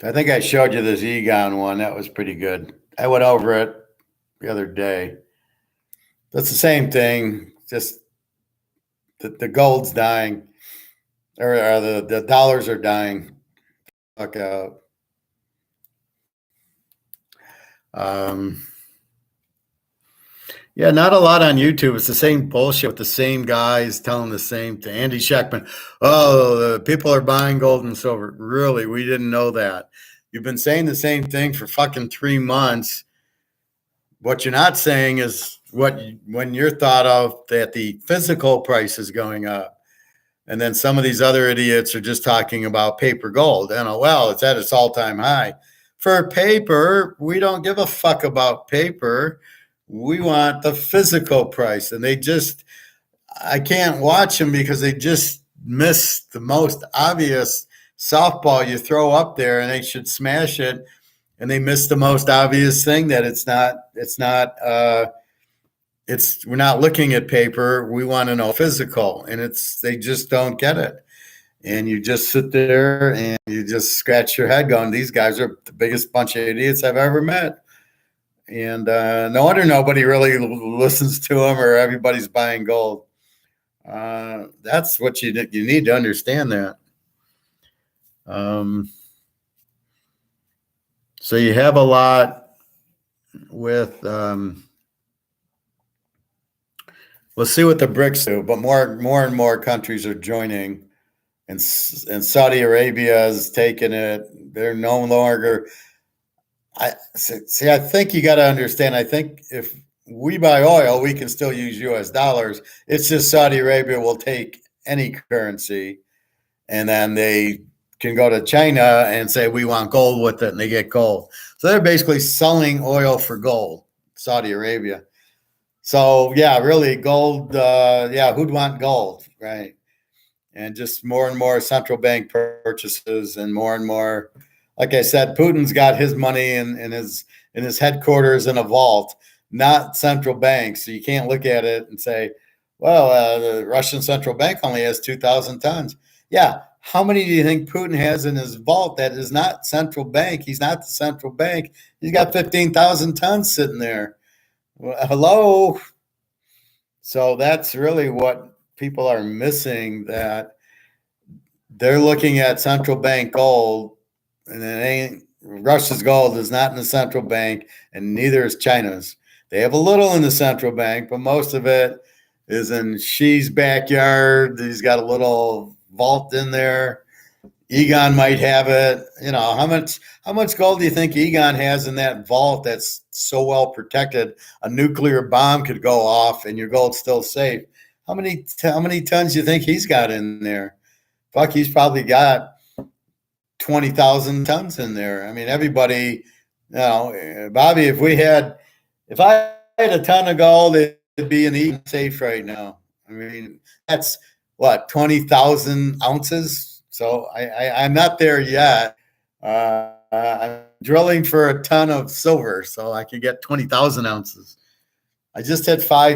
I think I showed you this Egon one. That was pretty good. I went over it the other day. That's the same thing. Just the gold's dying, or the dollars are dying. Fuck out. Yeah, not a lot on YouTube. It's the same bullshit with the same guys telling the same thing. Andy Scheckman, oh, the people are buying gold and silver. Really? We didn't know that. You've been saying the same thing for fucking 3 months. What you're not saying is when you're thought of that the physical price is going up. And then some of these other idiots are just talking about paper gold. Well, it's at its all-time high. For paper, we don't give a fuck about paper. We want the physical price. And I can't watch them because they just miss the most obvious softball you throw up there and they should smash it, and they miss the most obvious thing, that we're not looking at paper. We want to know physical, and they just don't get it. And you just sit there and you just scratch your head going, these guys are the biggest bunch of idiots I've ever met. And no wonder nobody really listens to them, or everybody's buying gold. That's what you need to understand that. So you have a lot with, we'll see what the BRICS do, but more and more countries are joining, and Saudi Arabia is taking it. They're no longer. I think you got to understand. I think if we buy oil, we can still use U.S. dollars. It's just Saudi Arabia will take any currency, and then they can go to China and say, we want gold with it, and they get gold. So they're basically selling oil for gold, Saudi Arabia. So, yeah, really, gold, who'd want gold, right? And just more and more central bank purchases, and more, like I said, Putin's got his money in his headquarters in a vault, not central banks. So you can't look at it and say, well, the Russian central bank only has 2,000 tons. Yeah, how many do you think Putin has in his vault that is not central bank? He's not the central bank. He's got 15,000 tons sitting there. Well, hello. So that's really what people are missing, that they're looking at central bank gold, and it ain't. Russia's gold is not in the central bank, and neither is China's. They have a little in the central bank, but most of it is in Xi's backyard. He's got a little vault in there. Egon might have it. How much gold do you think Egon has in that vault that's so well protected? A nuclear bomb could go off and your gold's still safe. How many tons do you think he's got in there? Fuck, he's probably got 20,000 tons in there. I mean, everybody, Bobby, if I had a ton of gold, it'd be in the Egon safe right now. I mean, that's what, 20,000 ounces? So I'm not there yet. I'm drilling for a ton of silver so I can get 20,000 ounces. I just hit I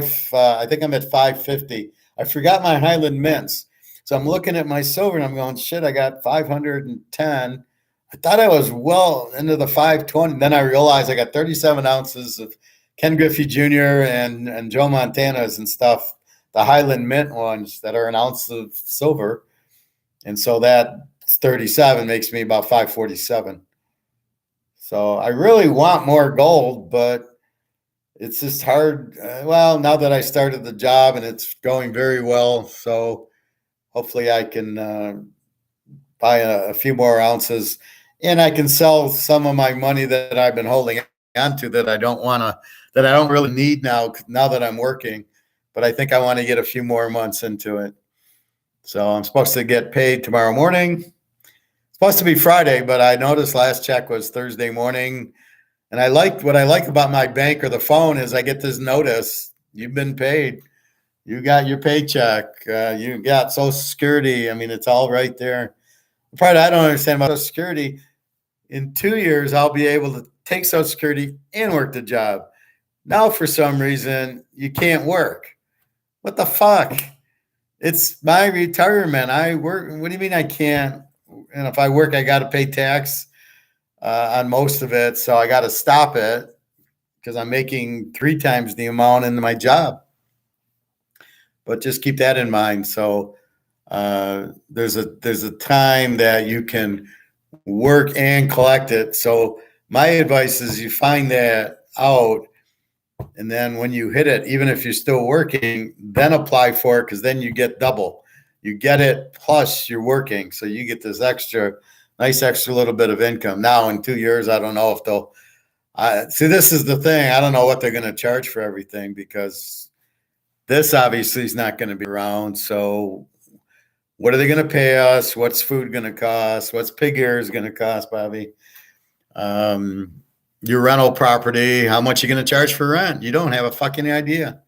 think I'm at 550. I forgot my Highland mints. So I'm looking at my silver and I'm going, shit, I got 510. I thought I was well into the 520. Then I realized I got 37 ounces of Ken Griffey Jr. and Joe Montana's and stuff, the Highland mint ones that are an ounce of silver. And so that 37 makes me about 547. So I really want more gold, but it's just hard. Well, now that I started the job and it's going very well, so hopefully I can buy a few more ounces, and I can sell some of my money that I've been holding onto that I don't really need now that I'm working. But I think I want to get a few more months into it. So I'm supposed to get paid tomorrow morning. It's supposed to be Friday, but I noticed last check was Thursday morning. And what I like about my bank or the phone is I get this notice. You've been paid. You got your paycheck. You got Social Security. I mean, it's all right there. The part I don't understand about Social Security, in 2 years, I'll be able to take Social Security and work the job. Now, for some reason, you can't work. What the fuck? It's my retirement. I work. What do you mean I can't? And if I work, I got to pay tax on most of it. So I got to stop it because I'm making 3 times the amount in my job. But just keep that in mind. So there's a time that you can work and collect it. So my advice is you find that out. And then when you hit it, even if you're still working, then apply for it, because then you get double. You get it plus you're working. So you get this nice extra little bit of income. Now in 2 years, I don't know if they'll see, this is the thing. I don't know what they're going to charge for everything, because this obviously is not going to be around. So what are they going to pay us? What's food going to cost? What's pig ears going to cost, Bobby? Your rental property, how much are you going to charge for rent? You don't have a fucking idea.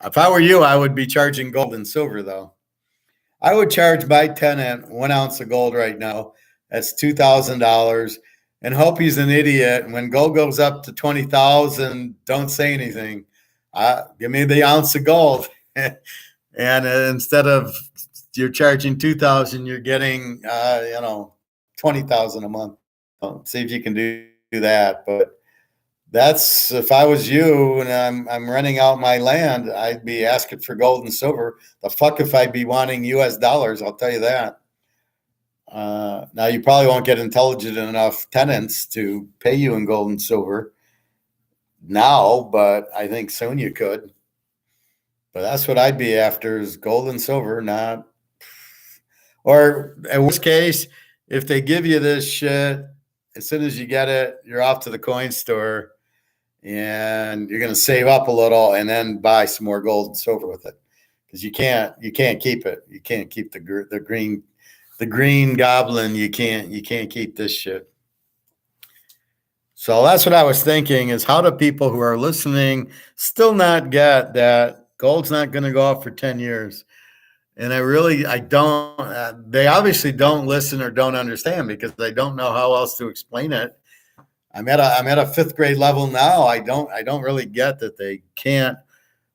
If I were you, I would be charging gold and silver, though. I would charge my tenant 1 ounce of gold right now. That's $2,000, and hope he's an idiot. And when gold goes up to 20,000, don't say anything. Give me the ounce of gold, and instead of you're charging 2,000, you're getting 20,000 a month. See if you can do that, but. That's if I was you and I'm renting out my land, I'd be asking for gold and silver. The fuck if I'd be wanting US dollars, I'll tell you that. Now you probably won't get intelligent enough tenants to pay you in gold and silver now, but I think soon you could. But that's what I'd be after is gold and silver, not or in worst case, if they give you this shit, as soon as you get it, you're off to the coin store. And you're going to save up a little and then buy some more gold and silver with it because you can't keep it. You can't keep the green goblin. You can't keep this shit. So that's what I was thinking is how do people who are listening still not get that gold's not going to go up for 10 years? And I don't, they obviously don't listen or don't understand because they don't know how else to explain it. I'm at a fifth grade level now. I don't really get that they can't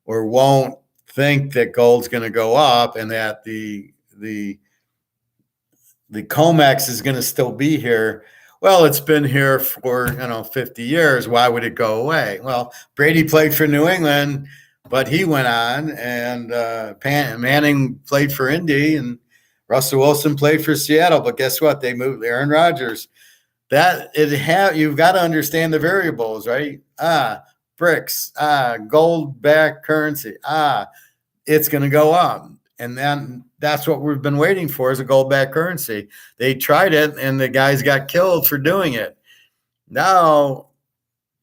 or won't think that gold's going to go up and that the COMEX is going to still be here. Well, it's been here for 50 years. Why would it go away? Well, Brady played for New England, but he went on, and Manning played for Indy, and Russell Wilson played for Seattle. But guess what? They moved Aaron Rodgers. You've got to understand the variables, right? BRICS, gold-backed currency. It's going to go up. And then that's what we've been waiting for is a gold-backed currency. They tried it, and the guys got killed for doing it. Now,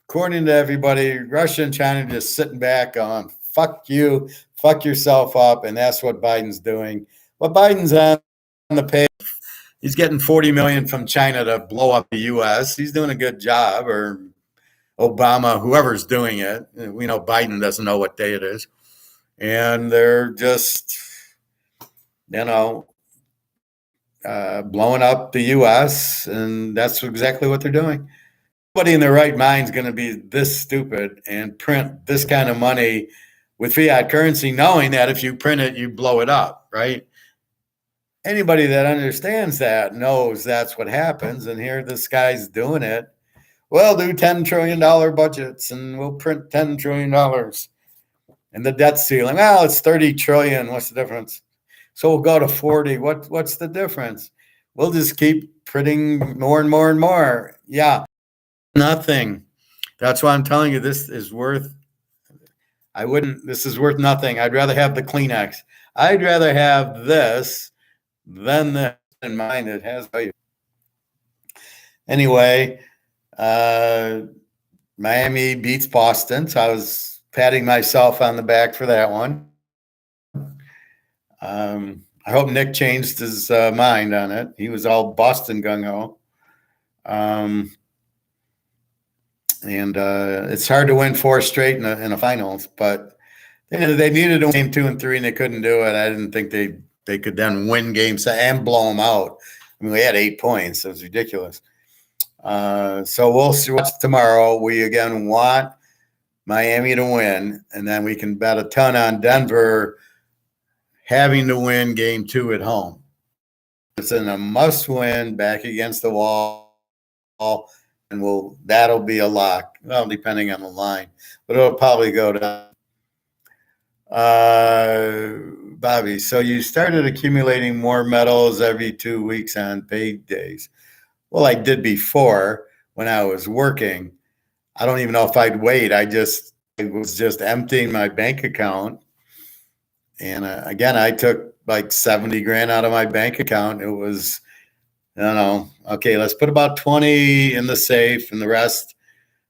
according to everybody, Russia and China are just sitting back on, fuck you, fuck yourself up, and that's what Biden's doing. What Biden's on the page. He's getting 40 million from China to blow up the U.S. He's doing a good job, or Obama, whoever's doing it. We know Biden doesn't know what day it is. And they're just, blowing up the U.S., and that's exactly what they're doing. Nobody in their right mind is going to be this stupid and print this kind of money with fiat currency, knowing that if you print it, you blow it up, right? Anybody that understands that knows that's what happens. And here this guy's doing it. We'll do $10 trillion budgets and we'll print $10 trillion. And the debt ceiling, well, it's 30 trillion. What's the difference? So we'll go to 40. What's the difference? We'll just keep printing more and more and more. Yeah, nothing. That's why I'm telling you this is worth nothing. I'd rather have the Kleenex. I'd rather have this than the in mind it has value. Anyway, Miami beats Boston, so I was patting myself on the back for that one. I hope Nick changed his mind on it. He was all Boston gung-ho. And it's hard to win 4 straight in the finals, but they needed to win 2 and 3, and they couldn't do it. I didn't think they could then win games and blow them out. I mean, we had 8 points. It was ridiculous. So we'll see what's tomorrow. We, again, want Miami to win, and then we can bet a ton on Denver having to win game 2 at home. It's in a must-win back against the wall, and that'll be a lock. Well, depending on the line, but it'll probably go down. Bobby, so you started accumulating more medals every 2 weeks on paid days. Well, I did before when I was working. I don't even know if I'd wait. I was just emptying my bank account. And again, I took like 70 grand out of my bank account. It was, okay, let's put about 20 in the safe, and the rest,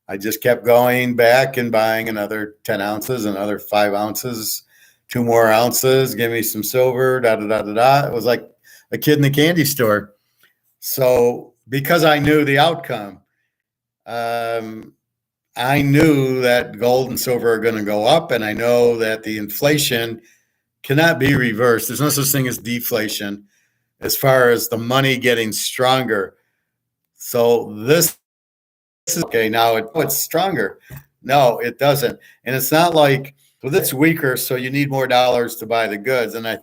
I just kept going back and buying another 10 ounces, another 5 ounces, 2 more ounces, give me some silver, da-da-da-da-da. It was like a kid in the candy store. So because I knew the outcome, I knew that gold and silver are going to go up, and I know that the inflation cannot be reversed. There's no such thing as deflation as far as the money getting stronger. So this is okay. Now it's stronger. No, it doesn't. And it's not like, well, it's weaker, so you need more dollars to buy the goods. And I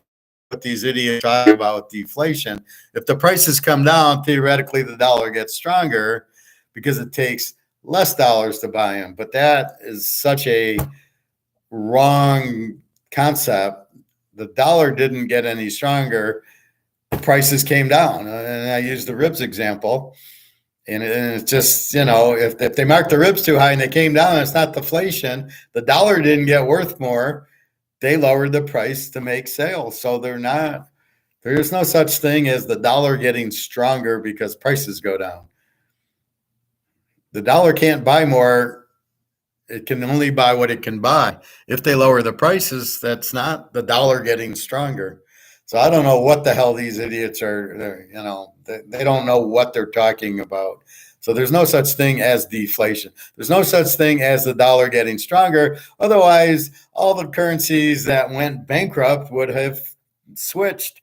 what these idiots talk about deflation. If the prices come down, theoretically the dollar gets stronger because it takes less dollars to buy them. But that is such a wrong concept. The dollar didn't get any stronger. The prices came down. And I used the ribs example. And it's just, if they marked the ribs too high and they came down, it's not deflation. The dollar didn't get worth more. They lowered the price to make sales. So there's no such thing as the dollar getting stronger because prices go down. The dollar can't buy more. It can only buy what it can buy. If they lower the prices, that's not the dollar getting stronger. So I don't know what the hell these idiots are, they don't know what they're talking about. So there's no such thing as deflation. There's no such thing as the dollar getting stronger. Otherwise, all the currencies that went bankrupt would have switched.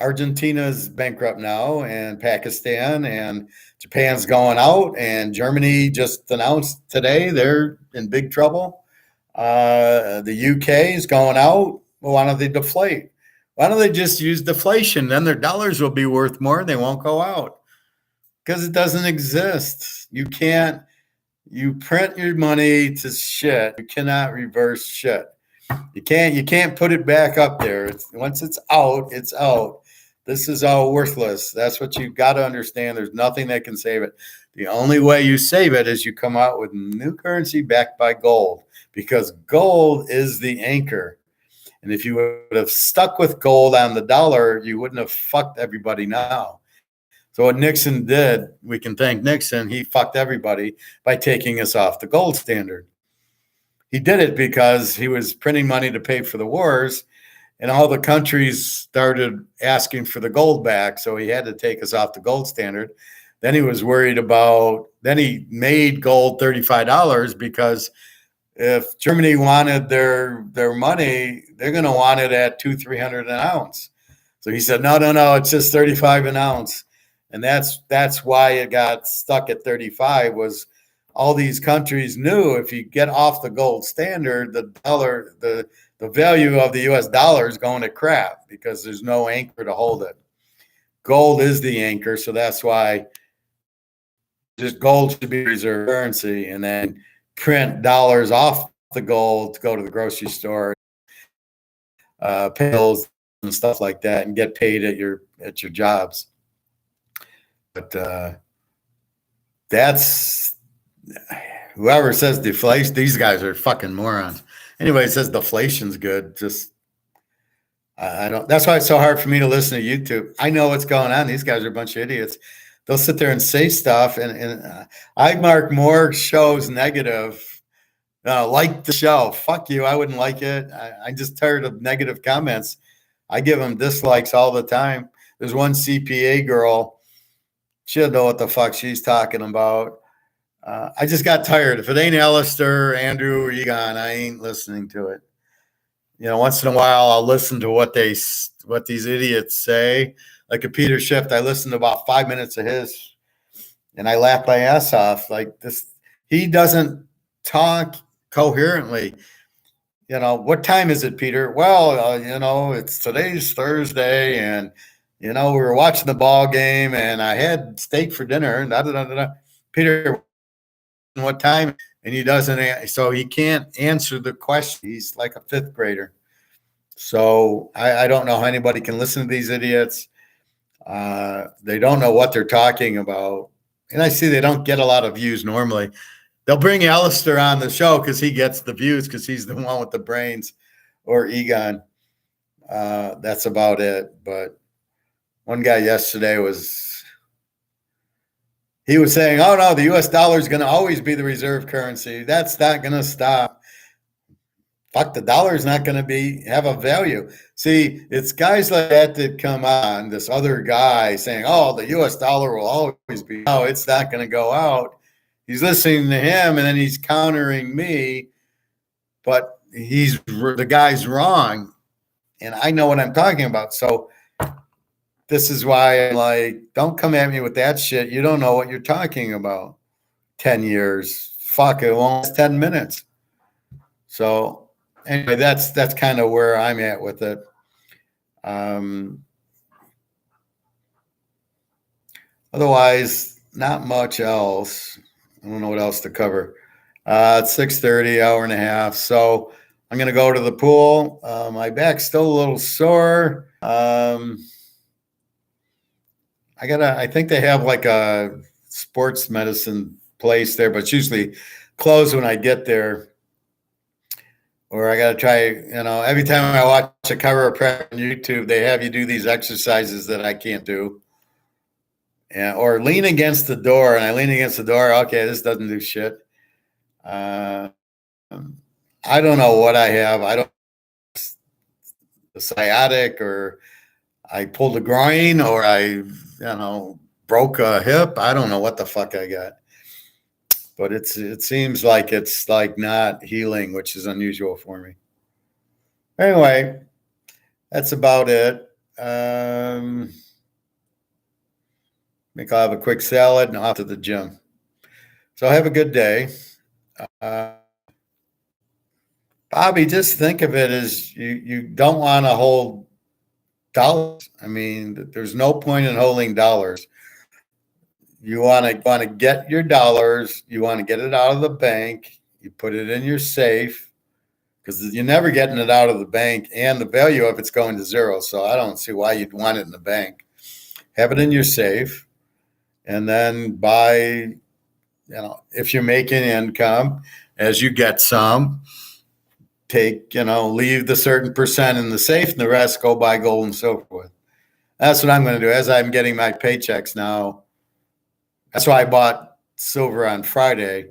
Argentina's bankrupt now, and Pakistan, and Japan's going out, and Germany just announced today they're in big trouble. The UK is going out. Well, why don't they deflate? Why don't they just use deflation? Then their dollars will be worth more. They won't go out because it doesn't exist. You print your money to shit. You cannot reverse shit. You can't put it back up there. Once it's out, it's out. This is all worthless. That's what you've got to understand. There's nothing that can save it. The only way you save it is you come out with new currency backed by gold, because gold is the anchor. And if you would have stuck with gold on the dollar, you wouldn't have fucked everybody now. So what Nixon did, we can thank Nixon. He fucked everybody by taking us off the gold standard. He did it because he was printing money to pay for the wars, and all the countries started asking for the gold back. So he had to take us off the gold standard. Then he was worried then he made gold $35 because if Germany wanted their money, they're going to want it at $200-300 an ounce. So he said, no, it's just 35 an ounce. And that's why it got stuck at 35, was all these countries knew if you get off the gold standard, the dollar, the value of the US dollar is going to crap because there's no anchor to hold it. Gold is the anchor. So that's why just gold should be reserve currency, and then print dollars off the gold to go to the grocery store, pay bills and stuff like that, and get paid at your jobs. But that's, whoever says deflation, these guys are fucking morons. Anyway, it says deflation's good. Just I don't. That's why it's so hard for me to listen to YouTube. I know what's going on. These guys are a bunch of idiots. They'll sit there and say stuff, and I mark more shows negative. Like the show. Fuck you. I wouldn't like it. I'm just tired of negative comments. I give them dislikes all the time. There's one CPA girl. She doesn't know what the fuck she's talking about. I just got tired. If it ain't Alistair, Andrew, or Egon, I ain't listening to it. Once in a while, I'll listen to what these idiots say. Like a Peter Schiff, I listened to about 5 minutes of his, and I laughed my ass off. Like this, he doesn't talk coherently. What time is it, Peter? Well, it's today's Thursday, and we were watching the ball game, and I had steak for dinner. Da, da, da, da. Peter, what time? And he doesn't. So he can't answer the question. He's like a fifth grader. So I don't know how anybody can listen to these idiots. They don't know what they're talking about. And I see they don't get a lot of views normally. They'll bring Alistair on the show because he gets the views because he's the one with the brains, or Egon. That's about it. But one guy yesterday was saying, oh, no, the U.S. dollar is going to always be the reserve currency. That's not going to stop. Fuck, the dollar is not going to have a value. See, it's guys like that come on, this other guy saying, oh, the U.S. dollar will always be. No, it's not going to go out. He's listening to him, and then he's countering me, but the guy's wrong. and I know what I'm talking about. So this is why I'm like, don't come at me with that shit. You don't know what you're talking about. 10 years. Fuck, it won't last 10 minutes. So anyway, that's kind of where I'm at with it. Otherwise, not much else. I don't know what else to cover. It's 6:30, hour and a half. So I'm going to go to the pool. My back's still a little sore. I think they have like a sports medicine place there, but it's usually closed when I get there. Or I got to try, every time I watch a chiropractor on YouTube, they have you do these exercises that I can't do. Yeah, or lean against the door, and I lean against the door. Okay, this doesn't do shit. I don't know what I have. I don't the sciatic, or I pulled a groin, or I broke a hip. I don't know what the fuck I got, but it seems like it's like not healing, which is unusual for me. Anyway, that's about it. I think I'll have a quick salad and off to the gym. So have a good day. Bobby, just think of it as you don't want to hold dollars. I mean, there's no point in holding dollars. You want to get your dollars. You want to get it out of the bank. You put it in your safe, because you're never getting it out of the bank, and the value of it's going to zero. So I don't see why you'd want it in the bank. Have it in your safe, and then buy, if you're making income, as you get some, take, leave the certain percent in the safe, and the rest go buy gold and so forth. That's what I'm going to do as I'm getting my paychecks now. That's why I bought silver on Friday.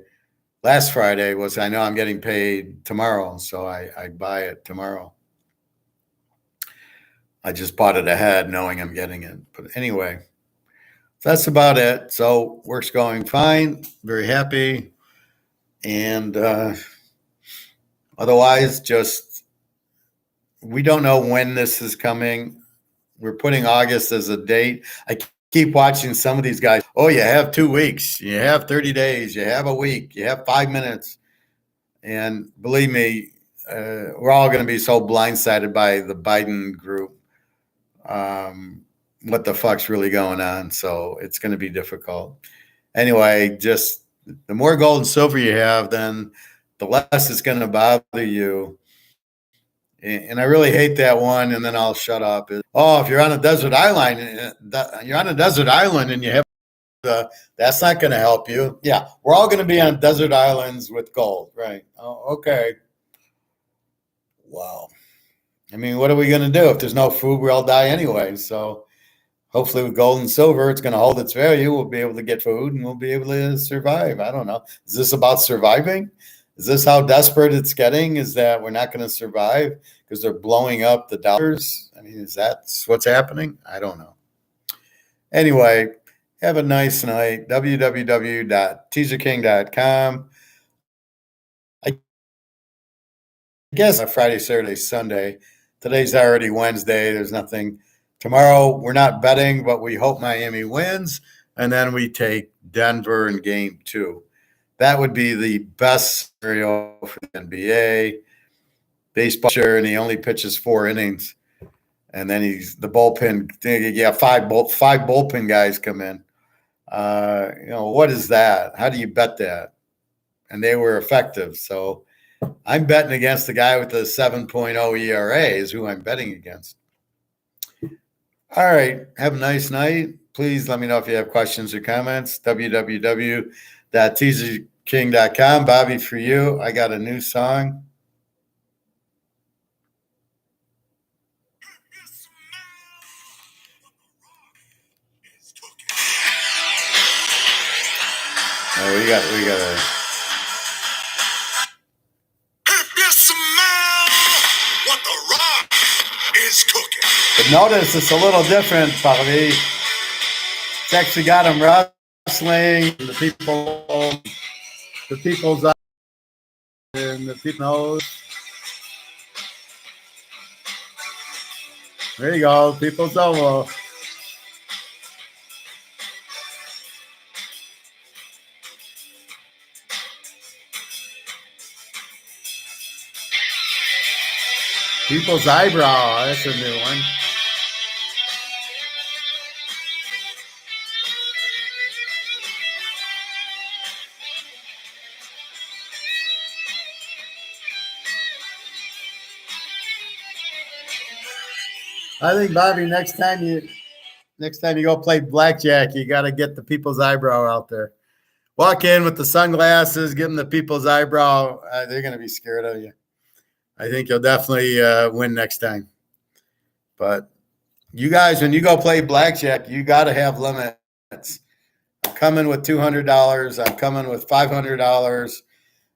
Last Friday was, I know I'm getting paid tomorrow, so I buy it tomorrow. I just bought it ahead knowing I'm getting it. But anyway, that's about it. So work's going fine. Very happy. And otherwise, just we don't know when this is coming. We're putting August as a date. I keep watching some of these guys. Oh, you have 2 weeks. You have 30 days. You have a week. You have 5 minutes. And believe me, we're all going to be so blindsided by the Biden group. What the fuck's really going on? So it's going to be difficult. Anyway, just the more gold and silver you have, then the less it's going to bother you. And I really hate that one. And then I'll shut up. Oh, if you're on a desert island, and you have that's not going to help you. Yeah, we're all going to be on desert islands with gold, right? Oh, okay. Wow. I mean, what are we going to do? If there's no food, we all die anyway. So hopefully with gold and silver, it's going to hold its value. We'll be able to get food, and we'll be able to survive. I don't know. Is this about surviving? Is this how desperate it's getting? Is that we're not going to survive because they're blowing up the dollars? I mean, is that what's happening? I don't know. Anyway, have a nice night. www.teaserking.com. I guess Friday, Saturday, Sunday. Today's already Wednesday. There's nothing. Tomorrow, we're not betting, but we hope Miami wins. And then we take Denver in game 2. That would be the best scenario for the NBA. Baseball, sure, and he only pitches 4 innings. And then he's the bullpen. Yeah, five bullpen guys come in. What is that? How do you bet that? And they were effective. So I'm betting against the guy with the 7.0 ERA is who I'm betting against. All right. Have a nice night. Please let me know if you have questions or comments. www.teaserking.com. Bobby, for you, I got a new song. Oh, we got a. If you smell what the rock is cooking. But notice it's a little different, Bobby. It's actually got him wrestling. The people's eyes, and the people's nose. There you go. People's elbow. People's eyebrow. That's a new one. I think, Bobby, next time you go play blackjack, you got to get the people's eyebrow out there. Walk in with the sunglasses, give them the people's eyebrow. They're going to be scared of you. I think you'll definitely win next time. But you guys, when you go play blackjack, you got to have limits. I'm coming with $200. I'm coming with $500,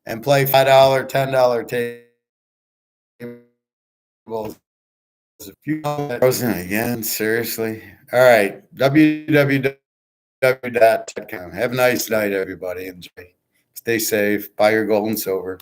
and play $5, $10 tables. If you frozen again, seriously. All right, www.com. Have a nice night, everybody. Enjoy. Stay safe. Buy your gold and silver.